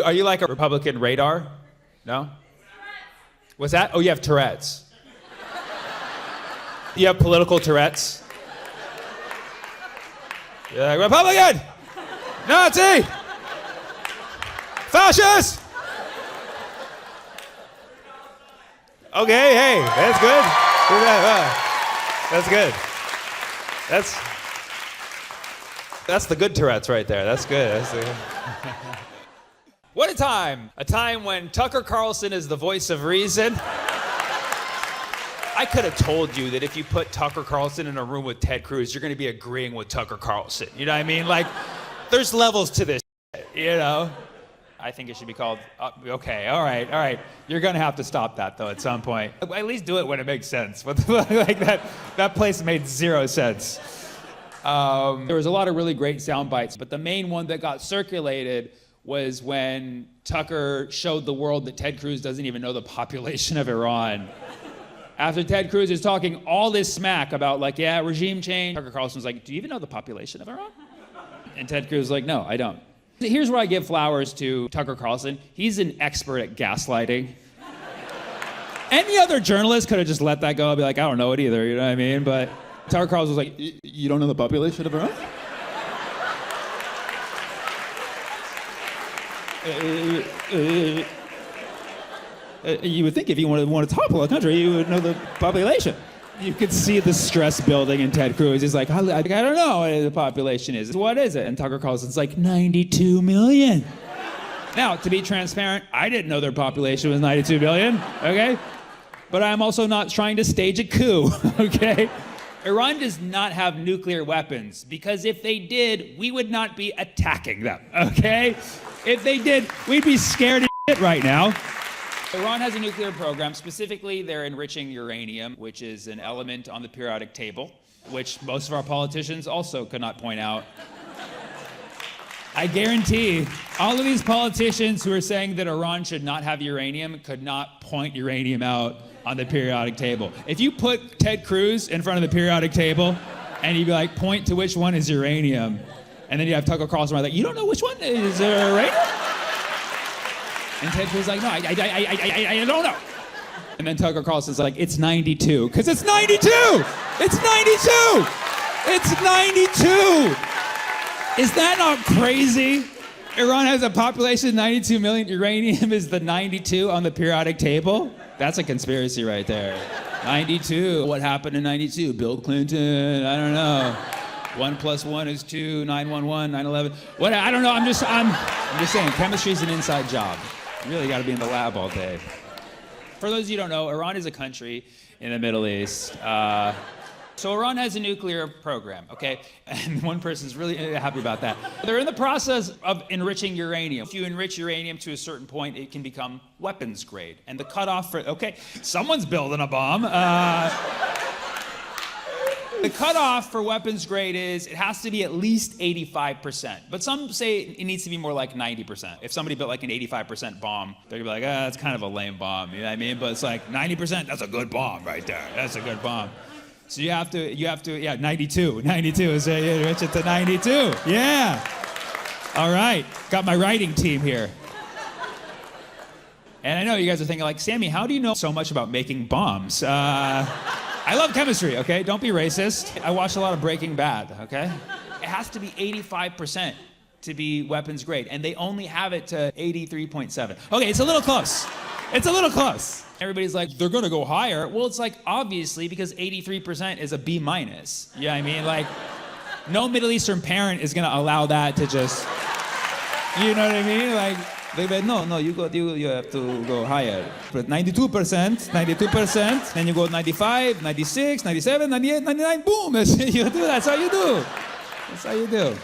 Are you like a Republican radar? No? What's that? Oh, you have Tourette's. You have political Tourette's? You're like, Republican! Nazi! Fascist! Okay, hey, that's good. That's good. That's the good Tourette's right there. That's good. What a time. A time when Tucker Carlson is the voice of reason. I could have told you that if you put Tucker Carlson in a room with Ted Cruz, you're going to be agreeing with Tucker Carlson. You know what I mean? Like, there's levels to this, you know? I think it should be called, okay, all right. You're going to have to stop that, though, at some point. At least do it when it makes sense. Like that place made zero sense. There was a lot of really great sound bites, but the main one that got circulated was when Tucker showed the world that Ted Cruz doesn't even know the population of Iran. After Ted Cruz is talking all this smack about, like, yeah, regime change, Tucker Carlson was like, do you even know the population of Iran? And Ted Cruz was like, no, I don't. Here's where I give flowers to Tucker Carlson. He's an expert at gaslighting. Any other journalist could have just let that go and be like, I don't know it either, you know what I mean? But Tucker Carlson was like, you don't know the population of Iran? You would think if you want to topple a country, you would know the population. You could see the stress building in Ted Cruz. He's like, I don't know what the population is. What is it? And Tucker Carlson's like, 92 million. Now, to be transparent, I didn't know their population was 92 million, okay? But I'm also not trying to stage a coup, okay? Iran does not have nuclear weapons because if they did, we would not be attacking them, okay? If they did, we'd be scared as shit right now. Iran has a nuclear program. Specifically, they're enriching uranium, which is an element on the periodic table, which most of our politicians also could not point out. I guarantee all of these politicians who are saying that Iran should not have uranium could not point uranium out on the periodic table. If you put Ted Cruz in front of the periodic table and you'd be like, point to which one is uranium, and then you have Tucker Carlson like, you don't know which one is uranium? And Ted Cruz is like, no, I don't know. And then Tucker Carlson's like, it's 92. Because it's 92! It's 92! It's 92! Is that not crazy? Iran has a population of 92 million. Uranium is the 92 on the periodic table. That's a conspiracy right there. 92. What happened in 92? Bill Clinton? I don't know. 1 + 1 is 2, 911, 911. What? I don't know. I'm just saying, chemistry is an inside job. You really got to be in the lab all day. For those of you who don't know, Iran is a country in the Middle East. So Iran has a nuclear program, okay? And one person's really happy about that. They're in the process of enriching uranium. If you enrich uranium to a certain point, it can become weapons grade. And the cutoff for, okay, someone's building a bomb. The cutoff for weapons grade is it has to be at least 85%. But some say it needs to be more like 90%. If somebody built like an 85% bomb, they're gonna be like, that's kind of a lame bomb, you know what I mean? But it's like 90%, that's a good bomb right there. That's a good bomb. So you have to, yeah, 92. 92, so you enrich it to 92. Yeah. All right, got my writing team here. And I know you guys are thinking like, Sammy, how do you know so much about making bombs? I love chemistry, okay? Don't be racist. I watched a lot of Breaking Bad, okay? It has to be 85% to be weapons grade, and they only have it to 83.7. Okay, it's a little close. It's a little close. Everybody's like, they're gonna go higher. Well, it's like, obviously, because 83% is a B-. You know what I mean? Like, no Middle Eastern parent is gonna allow that to just, you know what I mean? Like, they said, no, you have to go higher. But 92%, then you go 95, 96, 97, 98, 99, boom, that's how you do. That's how you do.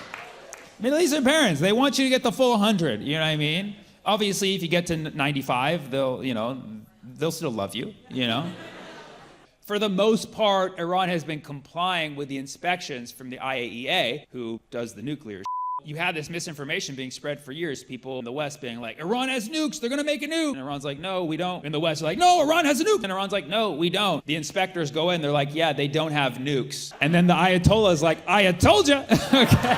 Middle Eastern parents, they want you to get the full 100, you know what I mean? Obviously, if you get to 95, they'll still love you, you know? For the most part, Iran has been complying with the inspections from the IAEA, who does the nuclear. You had this misinformation being spread for years, people in the West being like, Iran has nukes, they're gonna make a nuke. And Iran's like, no, we don't. In the West, they're like, no, Iran has a nuke. And Iran's like, no, we don't. The inspectors go in, they're like, yeah, they don't have nukes. And then the Ayatollah is like, I told you. Okay.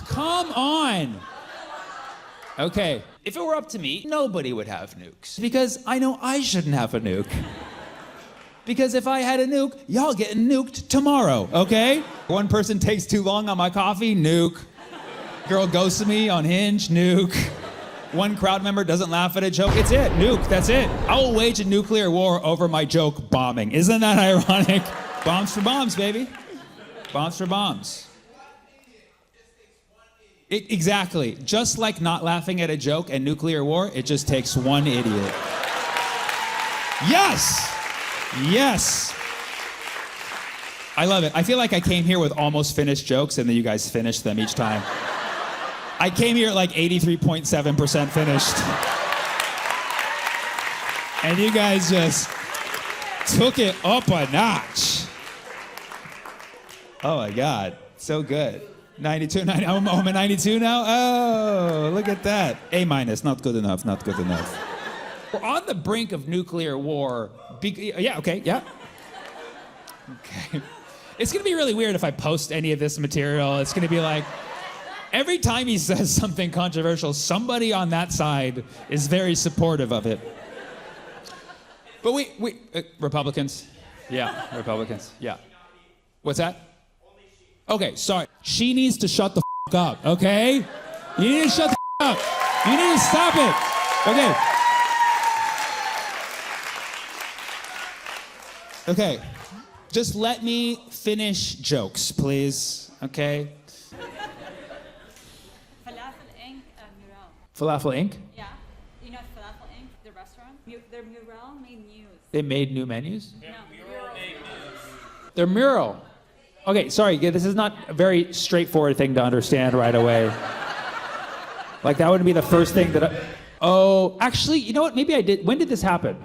Come on. Okay, if it were up to me, nobody would have nukes. Because I know I shouldn't have a nuke. Because if I had a nuke, y'all getting nuked tomorrow, okay? One person takes too long on my coffee, nuke. Girl ghosted me on Hinge, nuke. One crowd member doesn't laugh at a joke, it's it, nuke, that's it. I will wage a nuclear war over my joke bombing. Isn't that ironic? Bombs for bombs, baby. Bombs for bombs. Exactly. Just like not laughing at a joke and nuclear war, it just takes one idiot. Yes! Yes! I love it. I feel like I came here with almost finished jokes and then you guys finished them each time. I came here at like 83.7% finished. And you guys just took it up a notch. Oh my God, so good. 92, 90, I'm at 92 now? Oh, look at that. A-, not good enough, not good enough. We're on the brink of nuclear war. Yeah, okay, yeah. Okay. It's gonna be really weird if I post any of this material. It's gonna be like, every time he says something controversial, somebody on that side is very supportive of it. But Republicans? Yeah, Republicans, yeah. What's that? Okay, sorry. She needs to shut the up, okay? You need to shut the up. You need to stop it. Okay. Okay. Just let me finish jokes, please, okay? Falafel Inc. Mural. Falafel Inc.? Yeah. You know Falafel Inc., the restaurant? Their mural made news. They made new menus? No, mural made news. Their mural. Okay, sorry, this is not a very straightforward thing to understand right away. Like, that would be the first thing that I... Oh, actually, you know what? Maybe I did. When did this happen?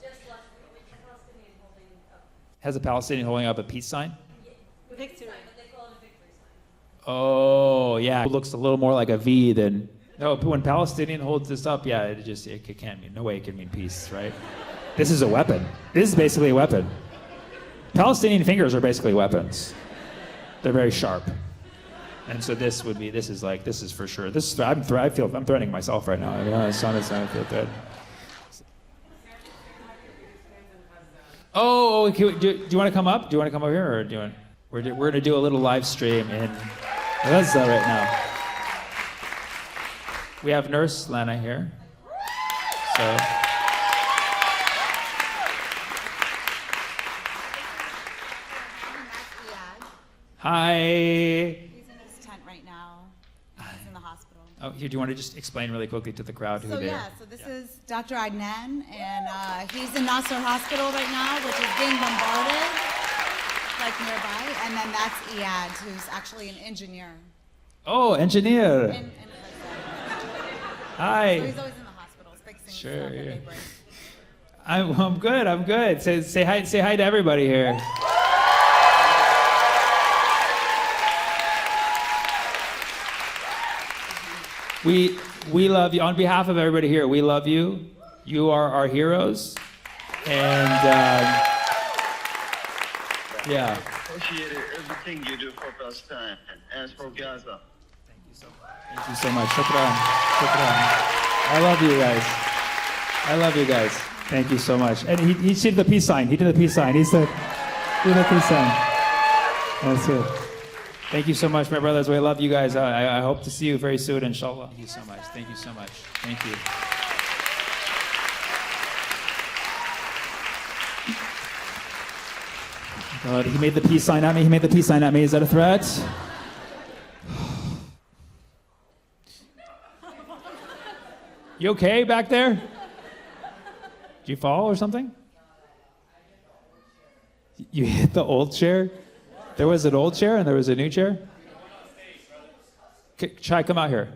Just last week, a Palestinian holding up. Has a Palestinian holding up a peace sign? Victory. But they call it a victory sign. Oh, yeah. It looks a little more like a V than... No, but when Palestinian holds this up, yeah, it can't mean... No way it can mean peace, right? This is a weapon. This is basically a weapon. Palestinian fingers are basically weapons. They're very sharp. And so this is for sure. I'm threatening myself right now. I feel threatened. Oh, do you want to come up? Do you want to come over here, or do you want? We're going to do a little live stream in Gaza right now. We have Nurse Lana here. So. Hi. He's in his tent right now. He's in the hospital. Oh, here, do you want to just explain really quickly to the crowd who So they yeah, are? so this is Dr. Adnan, and he's in Nasser Hospital right now, which is being bombarded, like nearby. And then that's Iyad, who's actually an engineer. Oh, engineer. In Hi. So he's always in the hospital fixing Sure, stuff that yeah. they break. I'm good. Say hi to everybody here. We love you. On behalf of everybody here, we love you. You are our heroes. And yeah. Appreciate everything you do for Palestine and for Gaza. Thank you so much. Shukran. I love you guys. Thank you so much. And he did the peace sign. He did the peace sign. He did the peace sign. That's good. Thank you so much, my brothers. We love you guys. I hope to see you very soon, inshallah. Thank you so much. Thank you so much. Thank you. God, he made the peace sign at me. Is that a threat? You okay back there? Did you fall or something? You hit the old chair? There was an old chair and there was a new chair? Chai, come out here.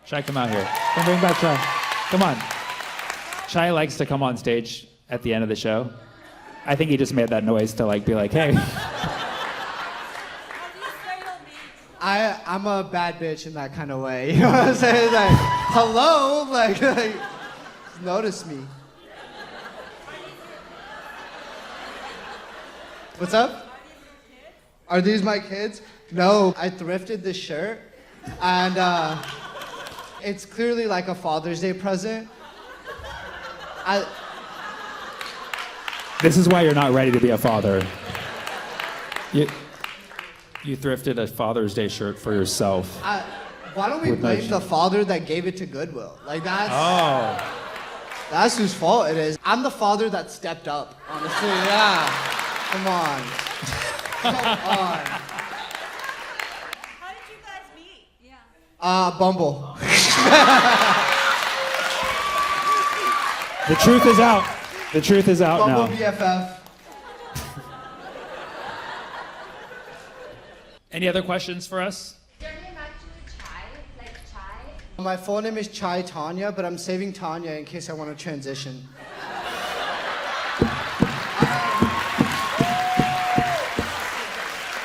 Come bring back Chai. Come on. Chai likes to come on stage at the end of the show. I think he just made that noise to be like, hey. I'm a bad bitch in that kind of way. You know what I'm saying? Like, hello? Like notice me. What's up? Are these my kids? No, I thrifted this shirt, and it's clearly like a Father's Day present. This is why you're not ready to be a father. You thrifted a Father's Day shirt for yourself. Why don't we blame the father that gave it to Goodwill? Like that's whose fault it is. I'm the father that stepped up, honestly. Yeah, come on. How did you guys meet? Yeah. Bumble. The truth is out. The truth is out now. Bumble BFF. Any other questions for us? Is your name actually Chai? Like Chai? My full name is Chai Tanya, but I'm saving Tanya in case I want to transition.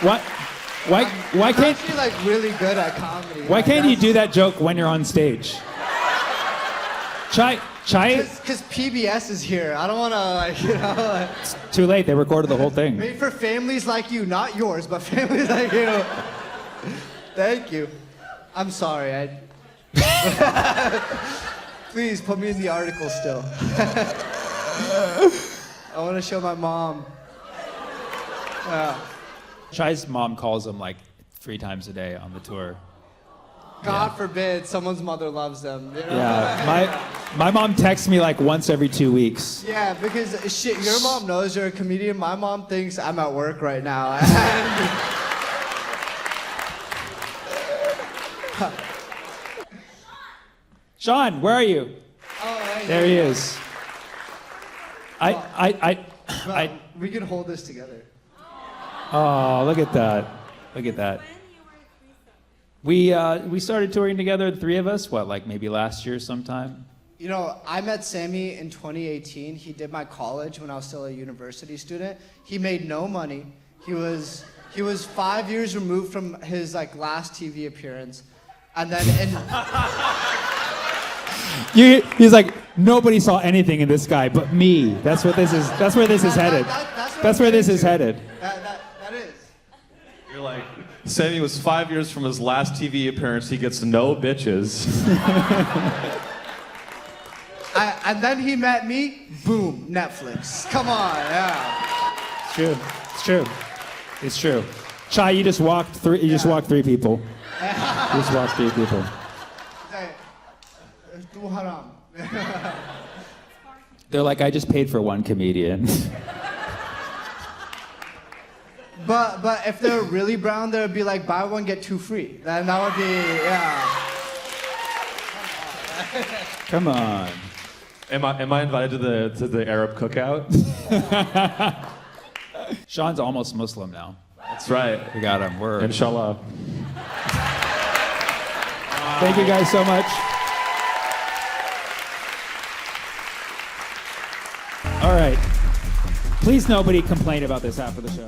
Why I'm can't actually really good at comedy. Why can't you do that joke when you're on stage? Chai. Because PBS is here. I don't want to It's too late. They recorded the whole thing. Made for families like you, not yours, but families like you. Thank you. I'm sorry. Please put me in the article still. I want to show my mom. Chai's mom calls him 3 times a day on the tour. God forbid someone's mother loves them. You know? Yeah, my mom texts me once every 2 weeks. Yeah, because shit, your mom knows you're a comedian. My mom thinks I'm at work right now. Sean, where are you? Oh, There he is. We can hold this together. Oh, look at that. Look at that. We started touring together, the 3 of us, maybe last year sometime? You know, I met Sammy in 2018. He did my college when I was still a university student. He made no money. He was 5 years removed from his last TV appearance. And then He's like, nobody saw anything in this guy but me. That's where this is headed. That's where this is headed. That is. You're like, Sammy was 5 years from his last TV appearance. He gets no bitches. And then he met me. Boom, Netflix. Come on, yeah. It's true. Chai, you just walked 3 people. You just walked 3 people. They're like, I just paid for 1 comedian. But if they're really brown, there would be like buy one get two free. And that would be Come on. Am I invited to the Arab cookout? Sean's almost Muslim now. That's right. We got him. We're Inshallah. Thank you guys so much. All right. Please nobody complain about this after the show.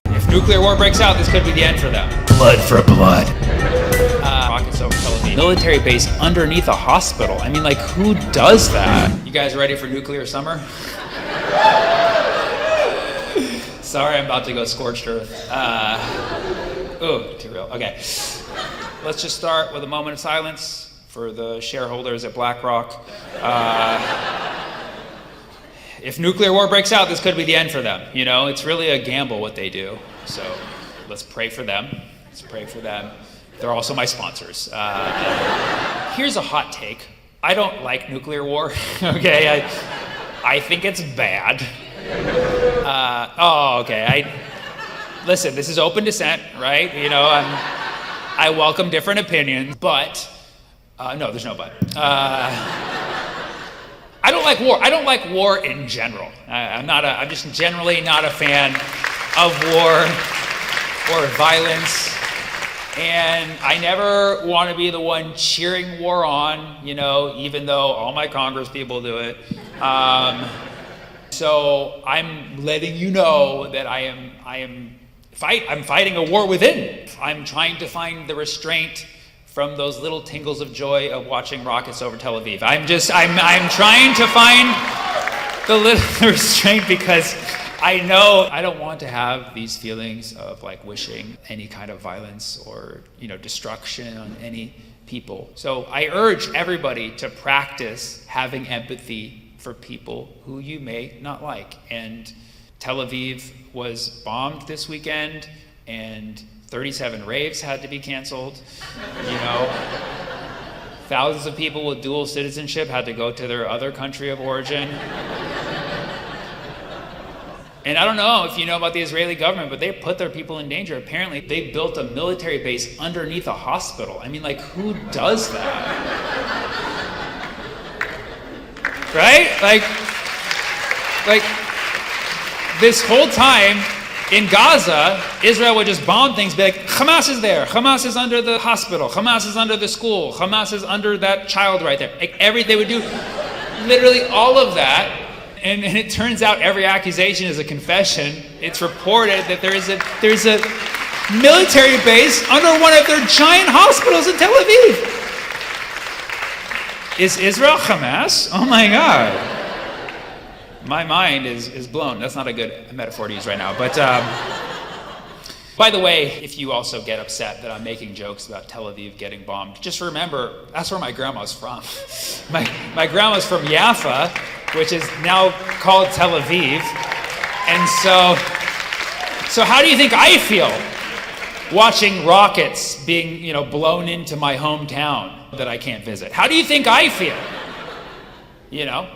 If nuclear war breaks out, this could be the end for them. Blood for blood. Rockets over Tel Aviv. Military base underneath a hospital. I mean, like, who does that? You guys ready for nuclear summer? Sorry, I'm about to go scorched earth. Too real. Okay. Let's just start with a moment of silence for the shareholders at BlackRock. If nuclear war breaks out, this could be the end for them. You know, it's really a gamble what they do. So let's pray for them. Let's pray for them. They're also my sponsors. Here's a hot take. I don't like nuclear war, okay? I think it's bad. Listen, this is open dissent, right? You know, I welcome different opinions, but, no, there's no but. I don't like war. I don't like war in general. I'm just generally not a fan of war or violence. And I never want to be the one cheering war on, you know, even though all my Congress people do it. So I'm letting you know that I'm fighting a war within. I'm trying to find the restraint from those little tingles of joy of watching rockets over Tel Aviv. I'm trying to find the little restraint because I know I don't want to have these feelings of like wishing any kind of violence or, you know, destruction on any people. So I urge everybody to practice having empathy for people who you may not like. And Tel Aviv was bombed this weekend, and 37 raves had to be canceled. You know, thousands of people with dual citizenship had to go to their other country of origin. And I don't know if you know about the Israeli government, but they put their people in danger. Apparently, they built a military base underneath a hospital. I mean, like, who does that? Right? Like, this whole time in Gaza, Israel would just bomb things, be like, Hamas is there, Hamas is under the hospital, Hamas is under the school, Hamas is under that child right there. Like, they would do literally all of that. And it turns out every accusation is a confession. It's reported that there's a military base under one of their giant hospitals in Tel Aviv. Is Israel Hamas? Oh my God. My mind is blown. That's not a good metaphor to use right now. But by the way, if you also get upset that I'm making jokes about Tel Aviv getting bombed, just remember, that's where my grandma's from. My grandma's from Jaffa, which is now called Tel Aviv. And so how do you think I feel watching rockets being, you know, blown into my hometown that I can't visit? How do you think I feel? You know,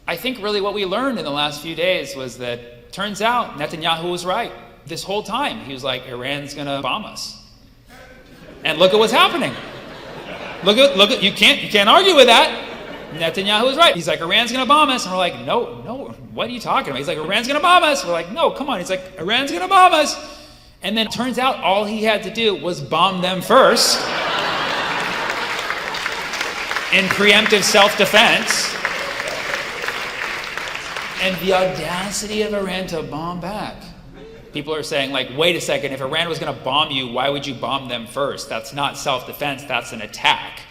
I think really what we learned in the last few days was that turns out Netanyahu was right. This whole time he was like, Iran's gonna bomb us. And look at what's happening. Look at you can't argue with that. Netanyahu was right. He's like, Iran's gonna bomb us. And we're like, no, what are you talking about? He's like, Iran's gonna bomb us. We're like, no, come on. He's like, Iran's gonna bomb us. And then it turns out all he had to do was bomb them first in preemptive self-defense. And the audacity of Iran to bomb back. People are saying, like, wait a second, if Iran was gonna bomb you, why would you bomb them first? That's not self-defense, that's an attack.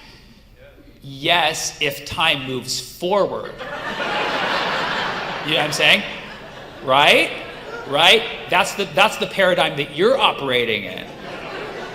Yes, if time moves forward. You know what I'm saying? Right? That's the paradigm that you're operating in.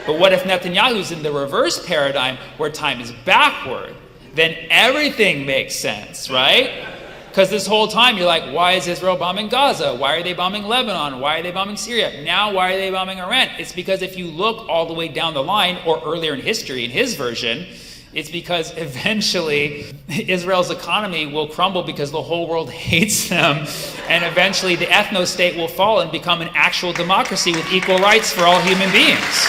But what if Netanyahu's in the reverse paradigm where time is backward? Then everything makes sense, right? Because this whole time you're like, why is Israel bombing Gaza? Why are they bombing Lebanon? Why are they bombing Syria? Now why are they bombing Iran? It's because if you look all the way down the line, or earlier in history, in his version, It's because eventually Israel's economy will crumble because the whole world hates them, and eventually the ethno-state will fall and become an actual democracy with equal rights for all human beings.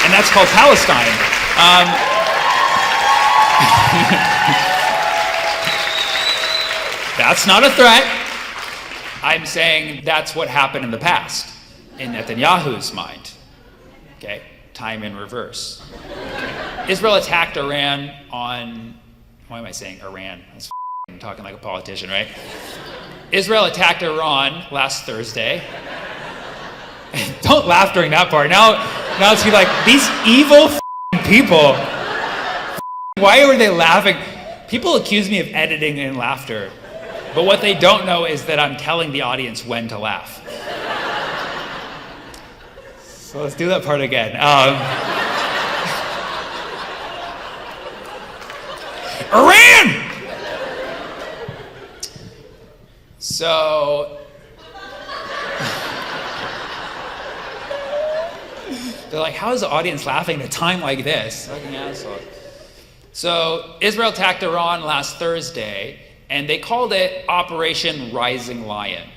And that's called Palestine. That's not a threat. I'm saying that's what happened in the past, in Netanyahu's mind. Okay? Time in reverse. Israel attacked Iran on, why am I saying Iran? I'm talking like a politician, right? Israel attacked Iran last Thursday. Don't laugh during that part. Now it's like, these evil people. Why were they laughing? People accuse me of editing in laughter. But what they don't know is that I'm telling the audience when to laugh. So let's do that part again. Iran! So they're like, how is the audience laughing at a time like this? Fucking asshole. So Israel attacked Iran last Thursday, and they called it Operation Rising Lion.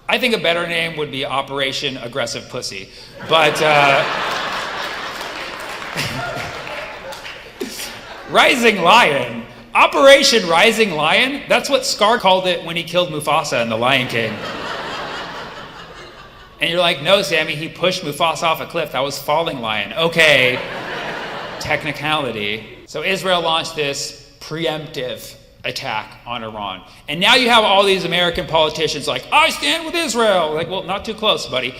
I think a better name would be Operation Aggressive Pussy. But Rising Lion, Operation Rising Lion, that's what Scar called it when he killed Mufasa in The Lion King. And you're like, no, Sammy, he pushed Mufasa off a cliff. That was Falling Lion. Okay, technicality. So Israel launched this preemptive attack on Iran. And now you have all these American politicians like, I stand with Israel. Like, well, not too close, buddy.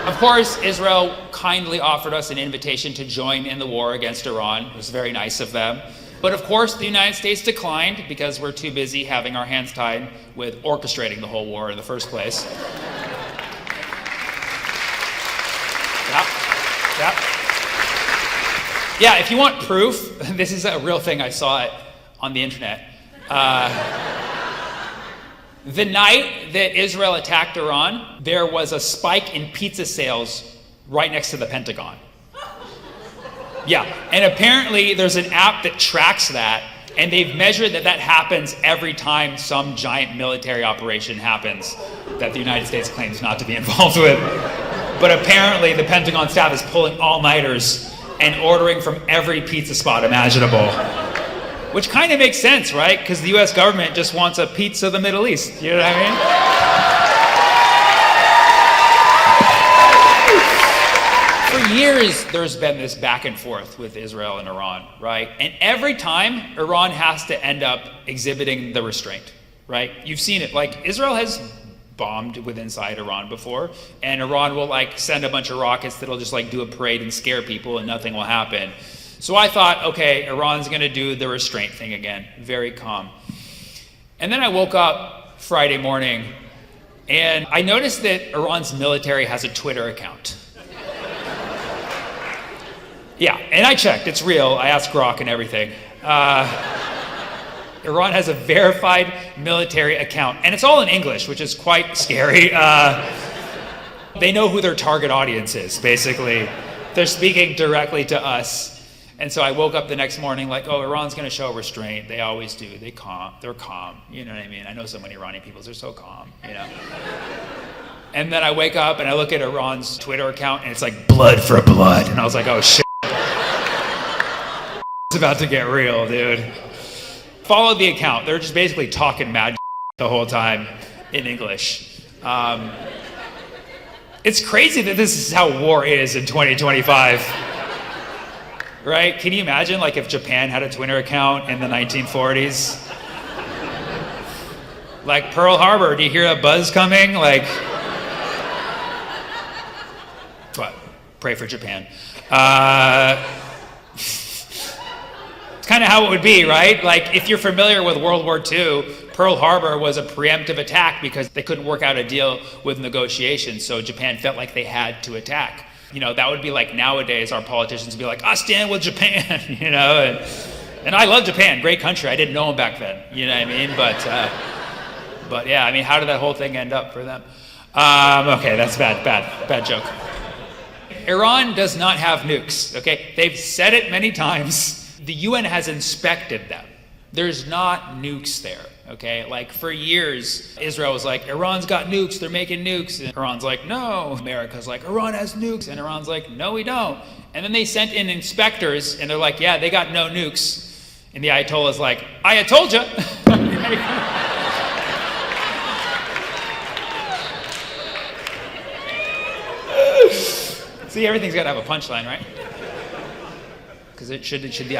Of course, Israel kindly offered us an invitation to join in the war against Iran. It was very nice of them. But of course, the United States declined because we're too busy having our hands tied with orchestrating the whole war in the first place. Yeah, if you want proof, this is a real thing. I saw it on the internet. The night that Israel attacked Iran, there was a spike in pizza sales right next to the Pentagon. Yeah, and apparently there's an app that tracks that, and they've measured that happens every time some giant military operation happens that the United States claims not to be involved with. But apparently the Pentagon staff is pulling all-nighters and ordering from every pizza spot imaginable. Which kind of makes sense, right? Because the US government just wants a pizza of the Middle East. You know what I mean? For years, there's been this back and forth with Israel and Iran, right? And every time, Iran has to end up exhibiting the restraint, right? You've seen it. Like, Israel has bombed with inside Iran before, and Iran will like send a bunch of rockets that'll just like do a parade and scare people and nothing will happen. So I thought, okay, Iran's gonna do the restraint thing again, very calm. And then I woke up Friday morning and I noticed that Iran's military has a Twitter account. Yeah, and I checked, it's real. I asked Grok and everything. Iran has a verified military account, and it's all in English, which is quite scary. They know who their target audience is, basically. They're speaking directly to us. And so I woke up the next morning like, oh, Iran's going to show restraint. They always do. They're calm. You know what I mean? I know so many Iranian people. They're so calm, you know? And then I wake up and I look at Iran's Twitter account, and it's like blood for blood. And I was like, oh, shit. It's about to get real, dude. Follow the account. They're just basically talking mad the whole time in English. It's crazy that this is how war is in 2025. Right? Can you imagine like if Japan had a Twitter account in the 1940s? Like Pearl Harbor, do you hear a buzz coming? Like, what? Pray for Japan. It's kind of how it would be, right? Like if you're familiar with World War II, Pearl Harbor was a preemptive attack because they couldn't work out a deal with negotiations, so Japan felt like they had to attack. You know, that would be like nowadays our politicians would be like, I stand with Japan, you know, and I love Japan, great country. I didn't know them back then, you know what I mean? But yeah, I mean, how did that whole thing end up for them? Okay, that's bad joke. Iran does not have nukes, okay? They've said it many times. The UN has inspected them. There's not nukes there, okay? Like for years, Israel was like, Iran's got nukes, they're making nukes. And Iran's like, no. America's like, Iran has nukes. And Iran's like, no, we don't. And then they sent in inspectors and they're like, yeah, they got no nukes. And the Ayatollah's like, I told ya. See, everything's got to have a punchline, right? Because it should be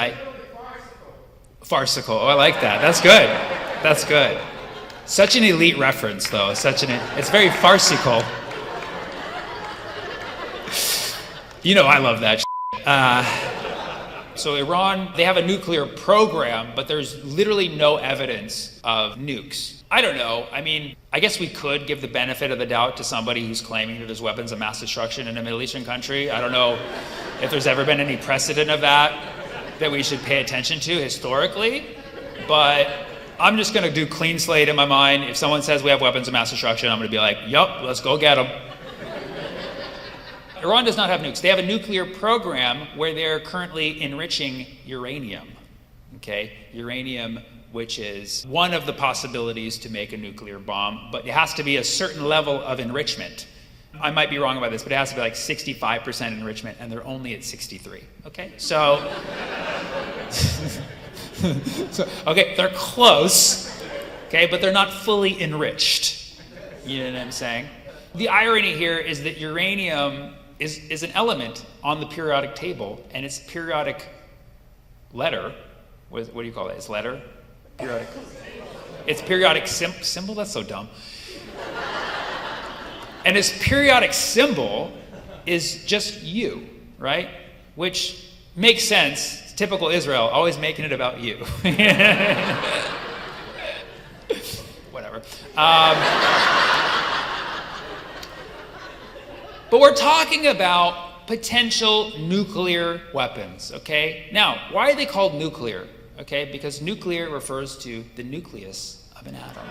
farcical. Oh, I like that. That's good. That's good. Such an elite reference, though. It's very farcical. You know, I love that. So Iran, they have a nuclear program, but there's literally no evidence of nukes. I don't know. I mean, I guess we could give the benefit of the doubt to somebody who's claiming that there's weapons of mass destruction in a Middle Eastern country. I don't know if there's ever been any precedent of that we should pay attention to historically. But I'm just going to do clean slate in my mind. If someone says we have weapons of mass destruction, I'm going to be like, yup, let's go get them. Iran does not have nukes. They have a nuclear program where they're currently enriching uranium. Okay? Uranium, which is one of the possibilities to make a nuclear bomb, but it has to be a certain level of enrichment. I might be wrong about this, but it has to be like 65% enrichment, and they're only at 63. Okay? So, okay, they're close, okay, but they're not fully enriched. You know what I'm saying? The irony here is that uranium is an element on the periodic table, and its periodic letter, what do you call it? Its letter? Periodic. Its periodic symbol? That's so dumb. And its periodic symbol is just you, right? Which makes sense. It's typical Israel, always making it about you. Whatever. But we're talking about potential nuclear weapons, okay? Now, why are they called nuclear? Okay, because nuclear refers to the nucleus of an atom.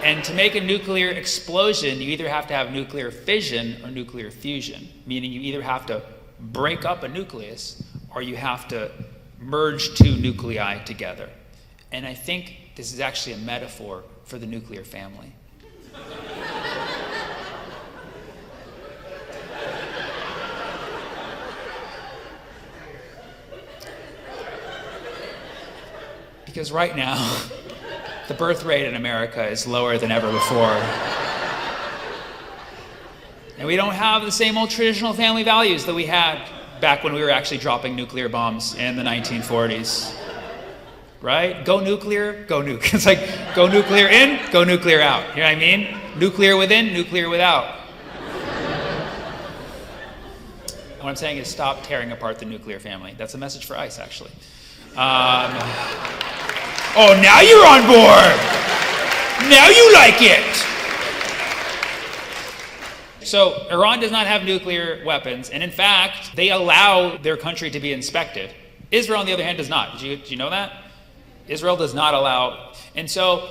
And to make a nuclear explosion, you either have to have nuclear fission or nuclear fusion, meaning you either have to break up a nucleus or you have to merge two nuclei together. And I think this is actually a metaphor for the nuclear family. Because right now, the birth rate in America is lower than ever before. And we don't have the same old traditional family values that we had back when we were actually dropping nuclear bombs in the 1940s. Right? Go nuclear, go nuke. It's like, go nuclear in, go nuclear out. You know what I mean? Nuclear within, nuclear without. What I'm saying is stop tearing apart the nuclear family. That's a message for ICE, actually. Oh, now you're on board. Now you like it. So Iran does not have nuclear weapons, and in fact, they allow their country to be inspected. Israel, on the other hand, does not. Did you know that? Israel does not allow, and so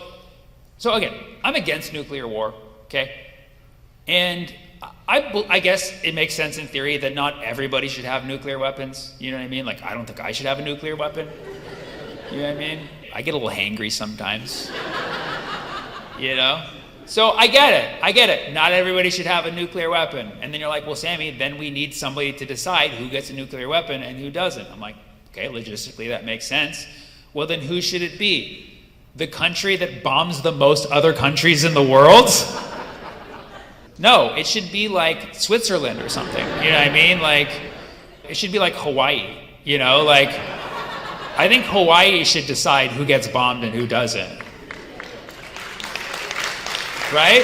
again, I'm against nuclear war, okay? And I guess it makes sense in theory that not everybody should have nuclear weapons. You know what I mean? Like, I don't think I should have a nuclear weapon. You know what I mean? I get a little hangry sometimes. You know? So I get it. Not everybody should have a nuclear weapon. And then you're like, well, Sammy, then we need somebody to decide who gets a nuclear weapon and who doesn't. I'm like, okay, logistically that makes sense. Well, then who should it be? The country that bombs the most other countries in the world? No, it should be like Switzerland or something. You know what I mean? Like, it should be like Hawaii. You know, like, I think Hawaii should decide who gets bombed and who doesn't. Right?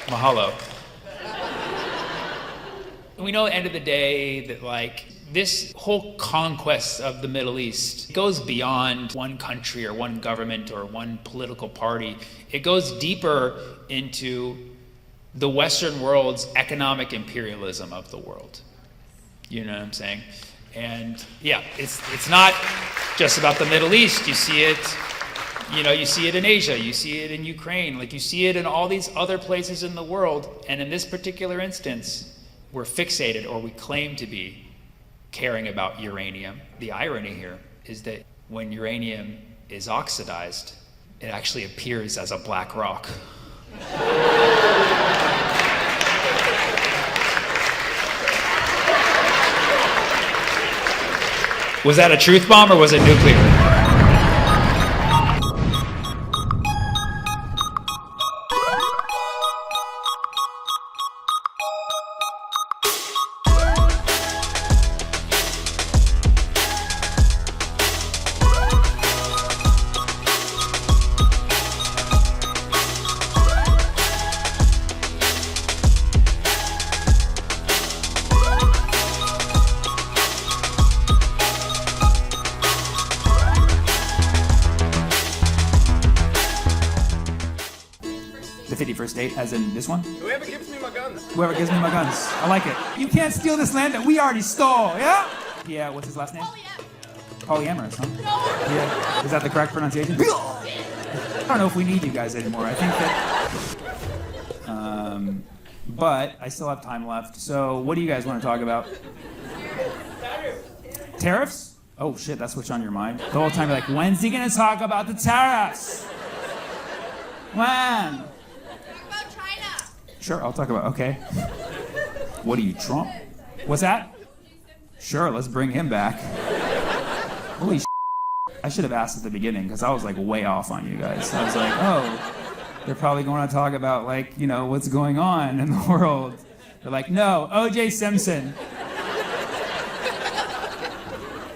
Mahalo. We know at the end of the day that, like, this whole conquest of the Middle East goes beyond one country or one government or one political party. It goes deeper into the Western world's economic imperialism of the world. You know what I'm saying? And yeah, it's not just about the Middle East. You see it You know, you see it in Asia, you see it in Ukraine, like you see it in all these other places in the world. And in this particular instance, we're fixated, or we claim to be, caring about uranium. The irony here is that when uranium is oxidized, it actually appears as a black rock. Was that a truth bomb or was it nuclear? The 51st date, as in this one? Whoever gives me my guns. Whoever gives me my guns. I like it. You can't steal this land that we already stole, yeah? Yeah, what's his last name? Polyamorous, huh? Yeah. Is that the correct pronunciation? I don't know if we need you guys anymore. I think that... but I still have time left. So what do you guys want to talk about? Tariffs? Oh shit, that's what's on your mind. The whole time you're like, when's he gonna talk about the tariffs? When? Sure, I'll talk about, okay. What are you, Trump? What's that? Sure, let's bring him back. Holy shit. I should have asked at the beginning, because I was like way off on you guys. I was like, oh, they're probably going to talk about like, you know, what's going on in the world. They're like, no, O.J. Simpson.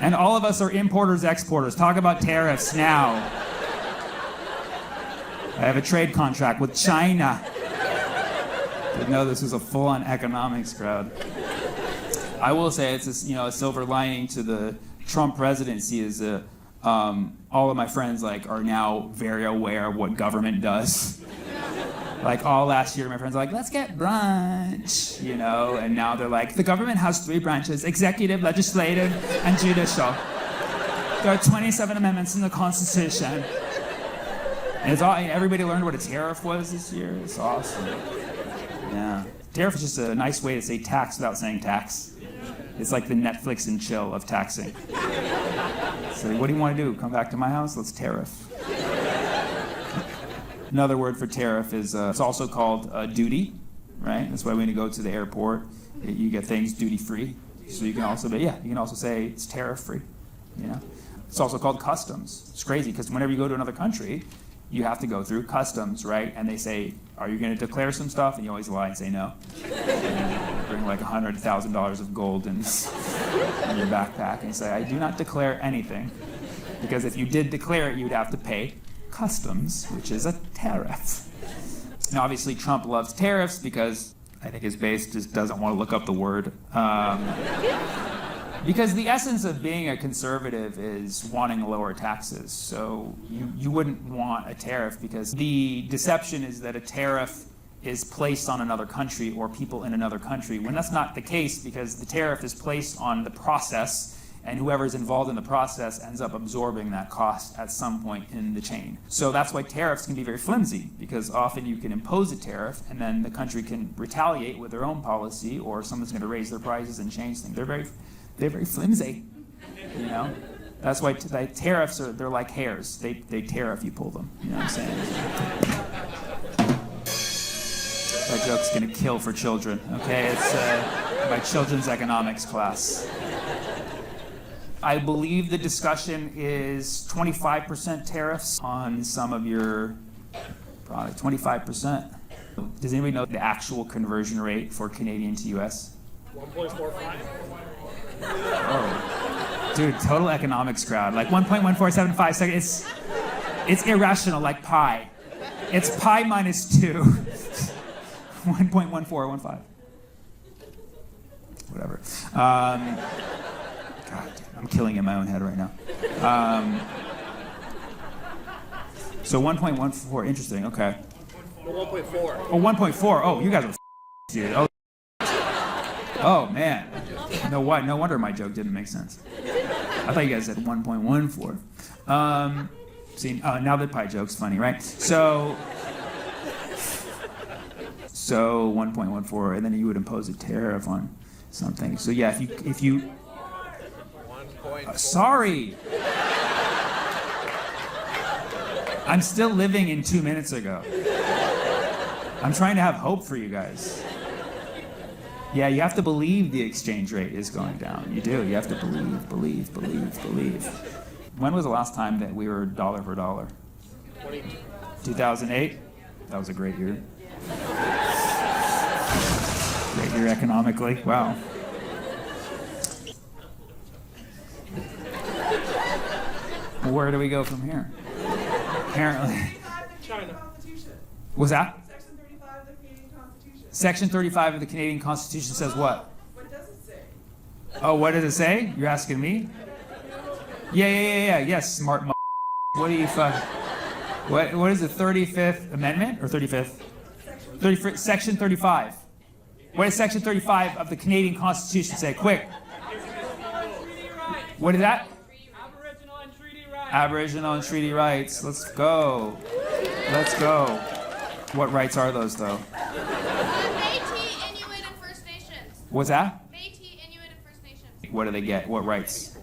And all of us are importers, exporters. Talk about tariffs now. I have a trade contract with China. But no, this was a full-on economics crowd. I will say it's a silver lining to the Trump presidency is that all of my friends like are now very aware of what government does. Like all last year, my friends were like, let's get brunch, you know, and now they're like, the government has 3 branches, executive, legislative, and judicial. There are 27 amendments in the Constitution. And it's all, everybody learned what a tariff was this year. It's awesome. Yeah. Tariff is just a nice way to say tax without saying tax. It's like the Netflix and chill of taxing. So what do you want to do? Come back to my house? Let's tariff. Another word for tariff is, it's also called duty, right? That's why when you go to the airport, you get things duty free. So you can also, you can also say it's tariff free, you know? It's also called customs. It's crazy because whenever you go to another country, you have to go through customs, right? And they say, are you going to declare some stuff? And you always lie and say no. And you bring like $100,000 of gold in your backpack and say, I do not declare anything. Because if you did declare it, you'd have to pay customs, which is a tariff. Now, obviously, Trump loves tariffs because I think his base just doesn't want to look up the word. Because the essence of being a conservative is wanting lower taxes. So you wouldn't want a tariff because the deception is that a tariff is placed on another country or people in another country, when that's not the case because the tariff is placed on the process and whoever's involved in the process ends up absorbing that cost at some point in the chain. So that's why tariffs can be very flimsy, because often you can impose a tariff and then the country can retaliate with their own policy, or someone's going to raise their prices and change things. They're very flimsy, you know? That's why tariffs they're like hairs. They tear if you pull them, you know what I'm saying? That joke's going to kill for children, okay? It's my children's economics class. I believe the discussion is 25% tariffs on some of your product, 25%. Does anybody know the actual conversion rate for Canadian to US? 1.45. Oh, dude, total economics crowd. Like 1.1475 seconds. It's irrational, like pi. It's pi minus 2. 1.1415. Whatever. God, I'm killing in my own head right now. So 1.14, interesting, okay. 1.4. Oh, 1.4. Oh, you guys are dude. Oh, man. No wonder my joke didn't make sense. I thought you guys said 1.14. See, now the pie joke's funny, right? So 1.14, and then you would impose a tariff on something. So yeah, if you sorry. I'm still living in 2 minutes ago. I'm trying to have hope for you guys. Yeah, you have to believe the exchange rate is going down. You do. You have to believe. When was the last time that we were dollar for dollar? 2008? That was a great year. Great year economically. Wow. Where do we go from here? Apparently. China. Was that? Section 35 of the Canadian Constitution. Section 35 of the Canadian Constitution says what? What does it say? Oh, what does it say? You're asking me? Yeah. Yes, smart m***. What do you fuck? What is the 35th Amendment or 35th? 35th, Section 35. What does Section 35 of the Canadian Constitution say? Quick. What is that? Aboriginal and treaty rights. Let's go. What rights are those, though? Métis, Inuit, and First Nations. What's that? Métis, Inuit, and First Nations. What do they get? What rights?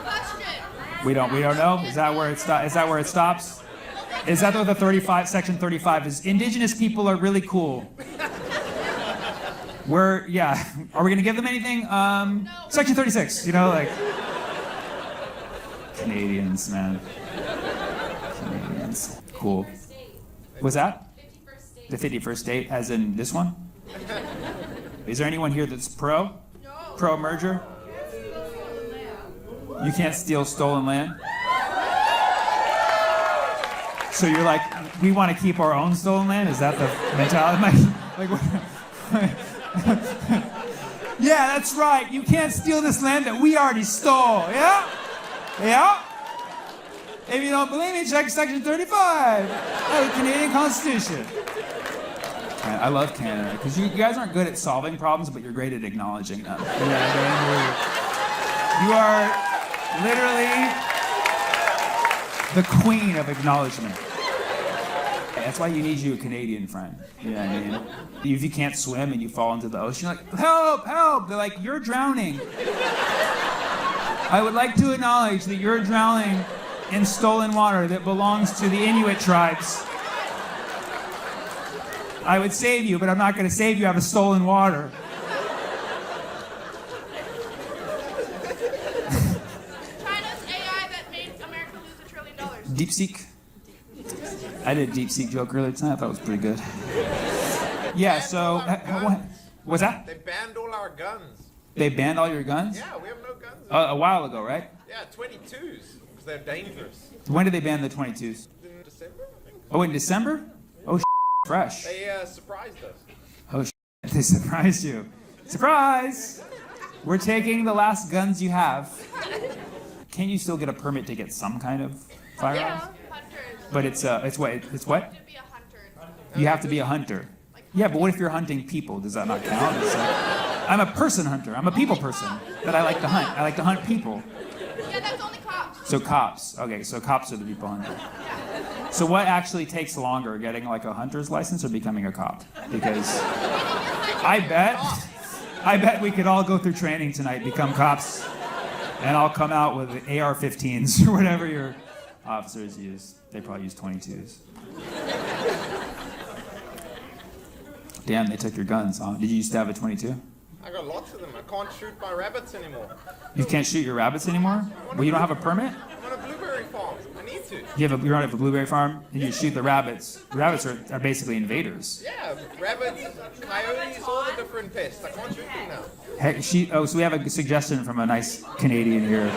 Question. We don't know. Is that where it stops? Is that where it stops? Is that what the 35 Section 35 is? Indigenous people are really cool. Are we gonna give them anything? Section 36. Canadians, man. Canadians. Cool. What's that? The 51st state, as in this one? Is there anyone here that's pro? Pro merger? You can't steal stolen land? So you're like, we want to keep our own stolen land? Is that the mentality? Yeah, that's right. You can't steal this land that we already stole. Yeah? Yeah? If you don't believe me, check Section 35 of the Canadian Constitution. I love Canada, because you guys aren't good at solving problems, but you're great at acknowledging them. You are literally the queen of acknowledgement. That's why you need a Canadian friend. You know what I mean? If you can't swim and you fall into the ocean, you're like, help, help! They're like, you're drowning. I would like to acknowledge that you're drowning in stolen water that belongs to the Inuit tribes. I would save you, but I'm not going to save you out of stolen water. China's AI that made America lose $1 trillion. DeepSeek. I did a DeepSeek joke earlier tonight. I thought it was pretty good. Yeah, so... what was that? They banned all our guns. They banned all your guns? Yeah, we have no guns. A while ago, right? Yeah, 22s, because they're dangerous. When did they ban the 22s? In December, I think. Oh, in December? Oh, fresh. They surprised us. Oh, they surprised you. Surprise! We're taking the last guns you have. Can you still get a permit to get some kind of firearms? Yeah, hunters. But it's what? It's what? To be a hunter. You have to be a hunter. Yeah, but what if you're hunting people? Does that not count? It's I'm a person hunter. I'm a people person. But I like to hunt. I like to hunt people. Yeah, that's only cops. So cops. Okay, so cops are the people hunting. So what actually takes longer, getting like a hunter's license or becoming a cop? Because I bet we could all go through training tonight, become cops, and I'll come out with AR-15s or whatever your officers use. They probably use 22s. Damn, they took your guns, huh? Did you used to have a 22? I got lots of them. I can't shoot my rabbits anymore. You can't shoot your rabbits anymore? Well, you don't have a permit? I'm on a blueberry farm. I need to. You're on a blueberry farm, and you shoot the rabbits. The rabbits are basically invaders. Yeah, rabbits, coyotes, all the different pests. I can't shoot them now. Hey, so we have a suggestion from a nice Canadian here.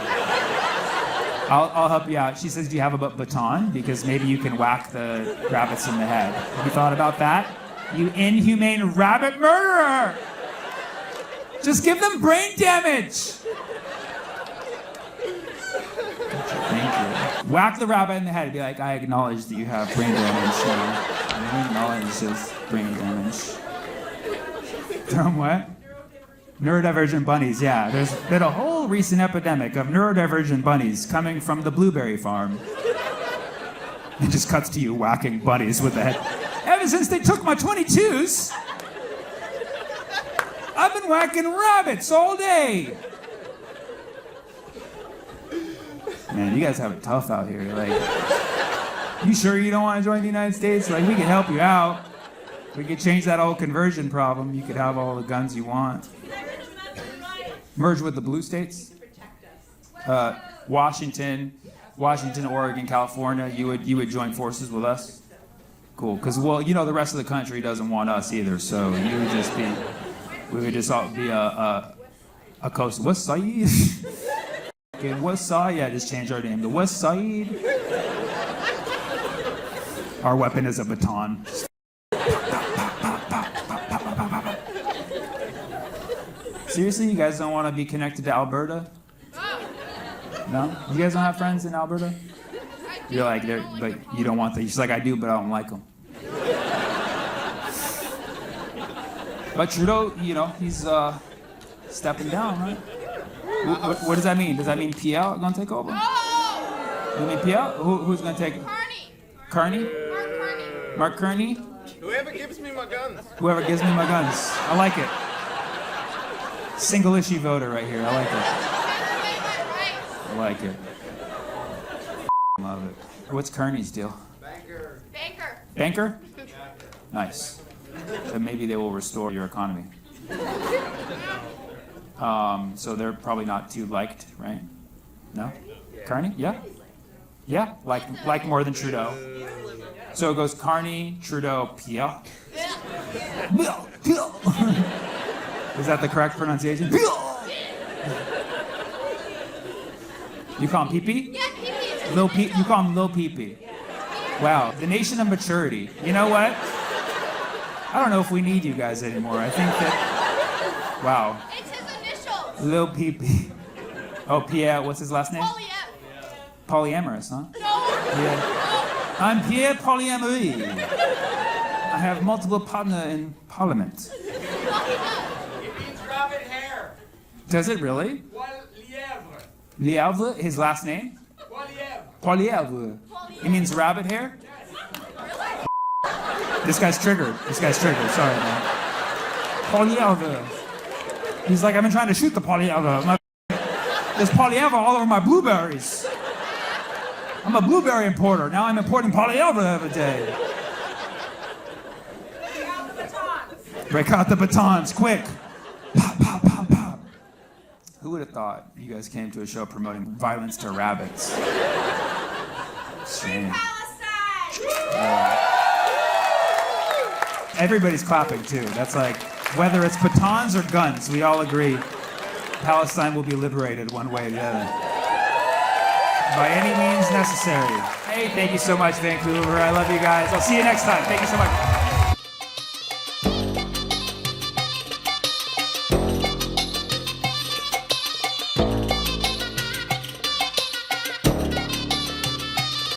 I'll help you out. She says, do you have a baton? Because maybe you can whack the rabbits in the head. Have you thought about that? You inhumane rabbit murderer! Just give them brain damage! Thank you. Whack the rabbit in the head and be like, I acknowledge that you have brain damage. I acknowledge this brain damage. Throw him what? Neurodivergent bunnies, yeah. There's been a whole recent epidemic of neurodivergent bunnies coming from the blueberry farm. It just cuts to you whacking bunnies with the head. Ever since they took my 22s, I've been whacking rabbits all day. Man, you guys have it tough out here. Like, you sure you don't want to join the United States? Like, we can help you out. We could change that whole conversion problem. You could have all the guns you want. Merge with the blue states? Washington, Oregon, California. You would join forces with us? Cool. Because, well, you know, the rest of the country doesn't want us either. So we would just all be a coast. West Side? Okay, West Side? Yeah, just change our name. The West Side? Our weapon is a baton. Seriously, you guys don't want to be connected to Alberta? No? You guys don't have friends in Alberta? You're like, but you don't want that. She's like, I do, but I don't like them. But Trudeau, you know, he's stepping down, right? What does that mean? Does that mean PL gonna take over? Does it mean PL? Who's gonna take it? Carney. Mark Carney? Whoever gives me my guns. Whoever gives me my guns. I like it. Single issue voter right here. I like it. I like it. Love it. What's Kearney's deal? Banker? Nice. Then maybe they will restore your economy. So they're probably not too liked, right? No? Kearney? Yeah? Yeah? Like more than Trudeau. So it goes Carney, Trudeau, Pierre. Is that the correct pronunciation? You call him Pee-Pee? Yeah, pee-pee. Lil Pee, you call him Lil Pee-Pee. Wow, the nation of maturity. You know what? I don't know if we need you guys anymore. I think that, wow. It's his initials. Lil Pee-Pee. Oh, Pierre, what's his last name? Polyamorous, huh? No. Yeah. I'm Pierre Polyamory. I have multiple partners in Parliament. It means rabbit hair. Does it really? Lièvre, his last name? Poilièvre. It means rabbit hair? This guy's triggered. Sorry, man. Poilièvre. He's like, I've been trying to shoot the poilièvre. There's poilièvre all over my blueberries. I'm a blueberry importer. Now I'm importing poilièvre every day. Break out the batons, quick. Pop, pop, pop, pop. Who would have thought you guys came to a show promoting violence to rabbits? Shame. Everybody's clapping too. That's like, whether it's batons or guns, we all agree Palestine will be liberated one way or the other. By any means necessary. Hey, thank you so much, Vancouver. I love you guys. I'll see you next time. Thank you so much.